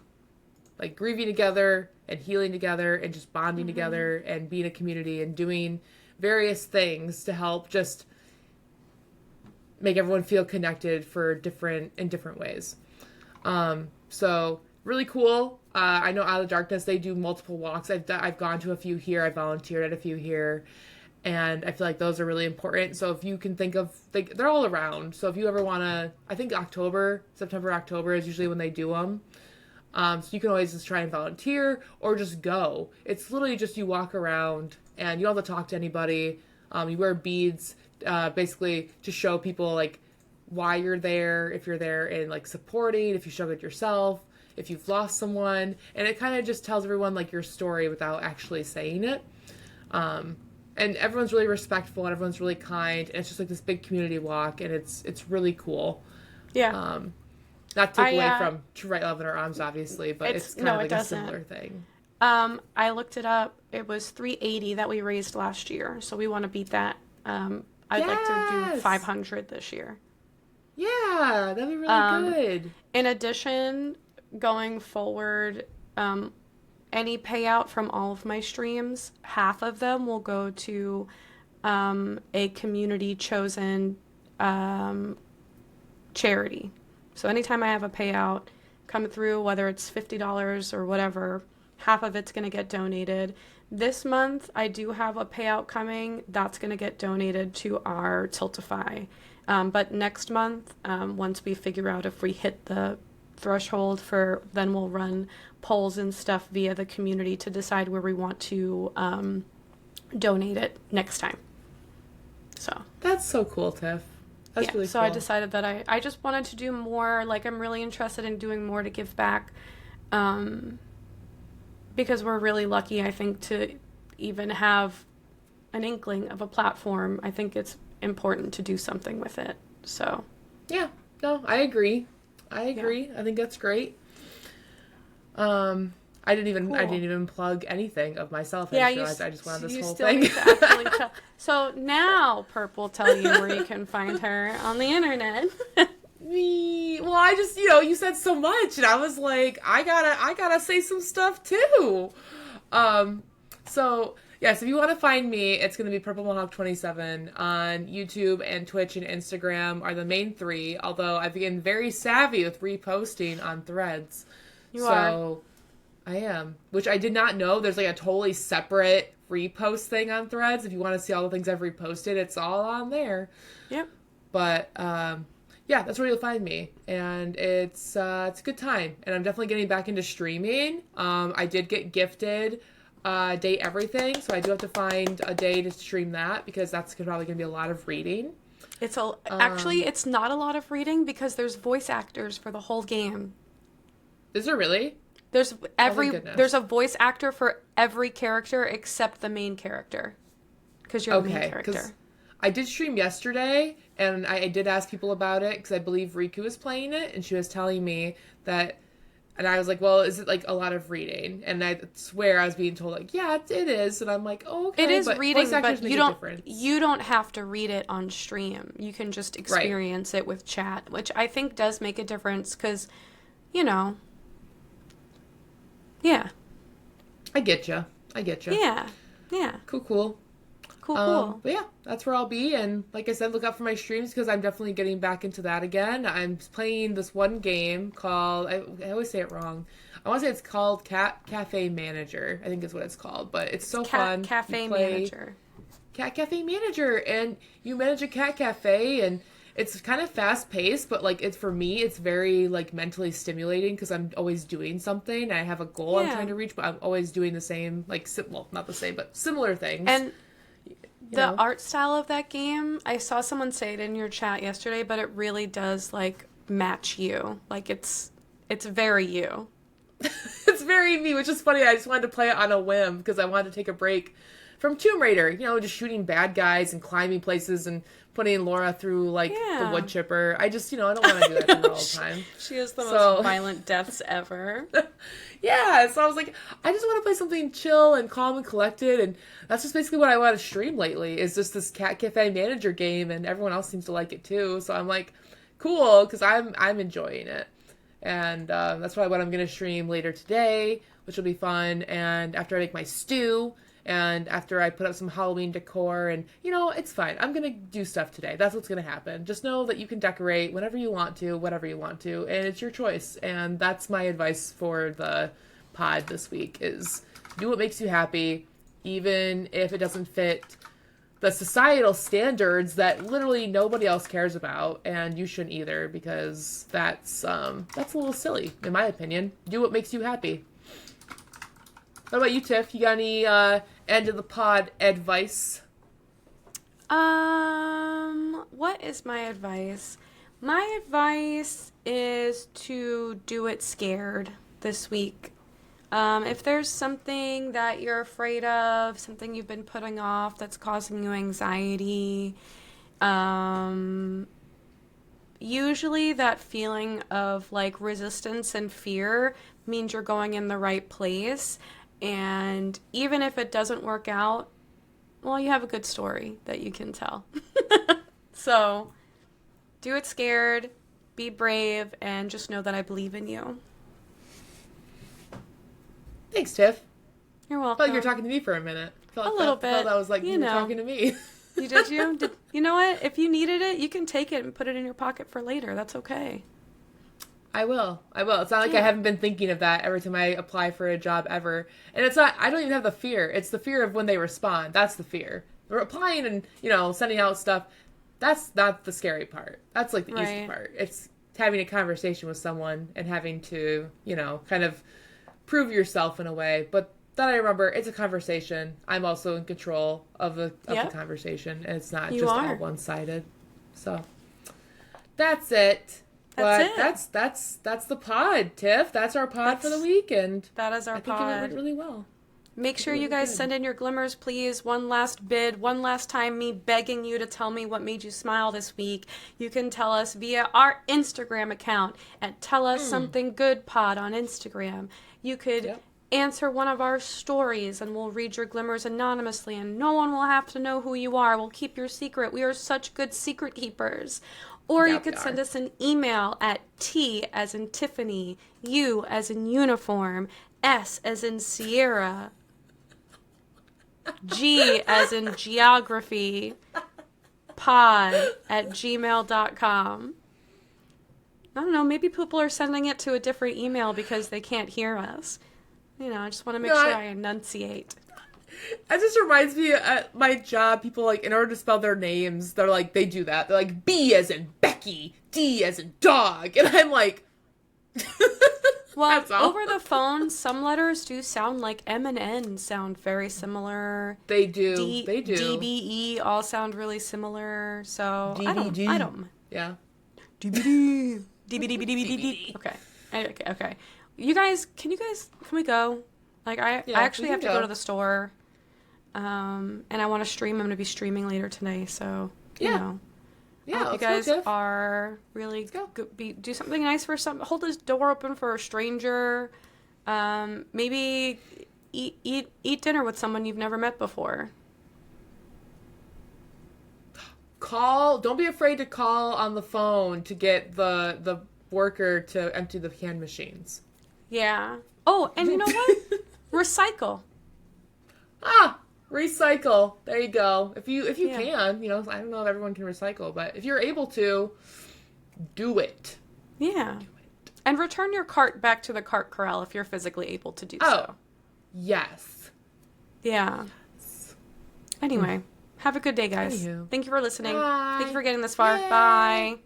like grieving together and healing together and just bonding together and being a community and doing various things to help just make everyone feel connected in different ways. So really cool. I know Out of the Darkness, they do multiple walks. I've gone to a few here. I volunteered at a few here, and I feel like those are really important. So if you can think of, they're all around. So if you ever want to, I think September, October is usually when they do them. So you can always just try and volunteer or just go. It's literally just you walk around and you don't have to talk to anybody. You wear beads, basically to show people like why you're there, if you're there and like supporting, if you struggled yourself, if you've lost someone, and it kind of just tells everyone like your story without actually saying it. And everyone's really respectful and everyone's really kind, and it's just like this big community walk, and it's really cool. Yeah. Not to take away from To Write Love in Our Arms, obviously, but it's kind of like a similar thing. I looked it up. It was $380 that we raised last year, so we want to beat that. I'd like to do 500 this year. Yeah, that'd be really good. In addition, going forward, any payout from all of my streams, half of them will go to a community chosen charity. So anytime I have a payout come through, whether it's $50 or whatever, half of it's going to get donated. This month, I do have a payout coming that's going to get donated to our Tiltify. But next month, once we figure out if we hit the threshold then we'll run polls and stuff via the community to decide where we want to donate it next time. So that's so cool, Tiff. That's really so cool. I decided that I just wanted to do more. Like, I'm really interested in doing more to give back, because we're really lucky, I think, to even have an inkling of a platform. I think it's important to do something with it. So yeah, no, I agree. I think that's great. I didn't even plug anything of myself. I just wanted this whole thing. Need to actually tell. So now Perp will tell you where you can find her on the internet. Well, I just, you said so much, and I was like, I gotta say some stuff too. So yes, if you want to find me, it's gonna be Purple Mohawk 27 on YouTube, and Twitch and Instagram are the main three. Although I've been very savvy with reposting on Threads. You are. I am, which I did not know. There's like a totally separate repost thing on Threads. If you want to see all the things I've reposted, it's all on there. Yep. But yeah, that's where you'll find me, and it's a good time. And I'm definitely getting back into streaming. I did get gifted Date Everything, so I do have to find a day to stream that, because that's probably going to be a lot of reading. Actually, it's not a lot of reading because there's voice actors for the whole game. Is there really? There's goodness. there's a voice actor for every character except the main character, because you're the main character. I did stream yesterday, and I did ask people about it because I believe Riku was playing it, and she was telling me that, and I was like, well, is it like a lot of reading? And I swear I was being told like, yeah, it is, and I'm like, oh, okay. It is but reading, voice actors but make you a don't difference. you don't have to read it on stream. You can just experience it with chat, which I think does make a difference because, you know, yeah, I get you. yeah, yeah, Cool. cool. But yeah, that's where I'll be. And like I said, look out for my streams because I'm definitely getting back into that again. I'm playing this one game called, I always say it wrong. I want to say it's called Cat Cafe Manager. I think is what it's called. But it's so fun. Cafe You play Manager. Cat Cafe Manager. And you manage a cat cafe. And it's kind of fast paced. But like, it's for me, it's very like mentally stimulating because I'm always doing something. I have a goal I'm Yeah. trying to reach. But I'm always doing the same, like, well, not the same, but similar things. And the know? art style of that game, I saw someone say it in your chat yesterday, but it really does like match you. Like it's very you. It's very me, which is funny. I just wanted to play it on a whim because I wanted to take a break from Tomb Raider. You know, just shooting bad guys and climbing places and putting Laura through like the Yeah. wood chipper. I just, I don't want to do that all the time. She has the So- most violent deaths ever. Yeah, so I was like, I just want to play something chill and calm and collected, and that's just basically what I want to stream lately. Is just this Cat Cafe Manager game, and everyone else seems to like it too. So I'm like, cool, because I'm enjoying it, and that's probably what I'm gonna stream later today, which will be fun. And after I make my stew, and after I put up some Halloween decor, and it's fine. I'm gonna do stuff today. That's what's gonna happen. Just know that you can decorate whenever you want to, whatever you want to, and it's your choice. And that's my advice for the pod this week: is do what makes you happy, even if it doesn't fit the societal standards that literally nobody else cares about, and you shouldn't either, because that's a little silly, in my opinion. Do what makes you happy. What about you, Tiff? You got any end of the pod advice? What is my advice? My advice is to do it scared this week. If there's something that you're afraid of, something you've been putting off that's causing you anxiety, usually that feeling of like resistance and fear means you're going in the right place. And even if it doesn't work out, well, you have a good story that you can tell. So, do it scared, be brave, and just know that I believe in you. Thanks, Tiff. You're I welcome. felt like you were talking to me for a minute. A little bit. Felt that was like you were talking to me. You know what? If you needed it, you can take it and put it in your pocket for later. That's okay. I will. It's not like Yeah. I haven't been thinking of that every time I apply for a job ever. And it's not, I don't even have the fear. It's the fear of when they respond. That's the fear. We're applying and, sending out stuff. That's not the scary part. That's like the easy Right. part. It's having a conversation with someone and having to, kind of prove yourself in a way. But then I remember it's a conversation. I'm also in control of the Yep. conversation, and it's not You just are. all one-sided. So that's it. That's But it. that's the pod, Tiff. That's our pod for the week, and That is our I think it pod. went really well. Make sure you really guys good. send in your glimmers, please. One last bid, one last time me begging you to tell me what made you smile this week. You can tell us via our Instagram account at Tell Us Something Good Pod on Instagram. You could Yep. answer one of our stories and we'll read your glimmers anonymously and no one will have to know who you are. We'll keep your secret. We are such good secret keepers. Or you Yep, could we send are. us an email at T as in Tiffany, U as in uniform, S as in Sierra, G as in geography, pod at gmail.com. I don't know, maybe people are sending it to a different email because they can't hear us. I just want to make No, sure I- I enunciate. It just reminds me at my job, people like in order to spell their names, they're like they do that. They're like B as in Becky, D as in dog, and I'm like, Well, That's all. over the phone, some letters do sound like M and N sound very similar. they do, D, they do, DBE all sound really similar. So DVD. I don't. yeah. DBD. DBD. Okay. Can we go? Like I Yeah, actually we have can to go go. to the store. And I want to stream. I'm going to be streaming later today, so you Yeah. know. Yeah, I hope you let's guys go, Tiff. are really go. do something nice for some. Hold this door open for a stranger. Maybe eat dinner with someone you've never met before. Call. Don't be afraid to call on the phone to get the worker to empty the can machines. Yeah. Oh, and you know what? Recycle. Recycle. There you go. If you Yeah. can, you know, I don't know if everyone can recycle, but if you're able to, do it. Yeah. And return your cart back to the cart corral if you're physically able to do so. Yes. Yeah. Anyway, have a good day, guys. Anywho. Thank you for listening. Bye. Thank you for getting this far. Yay. Bye.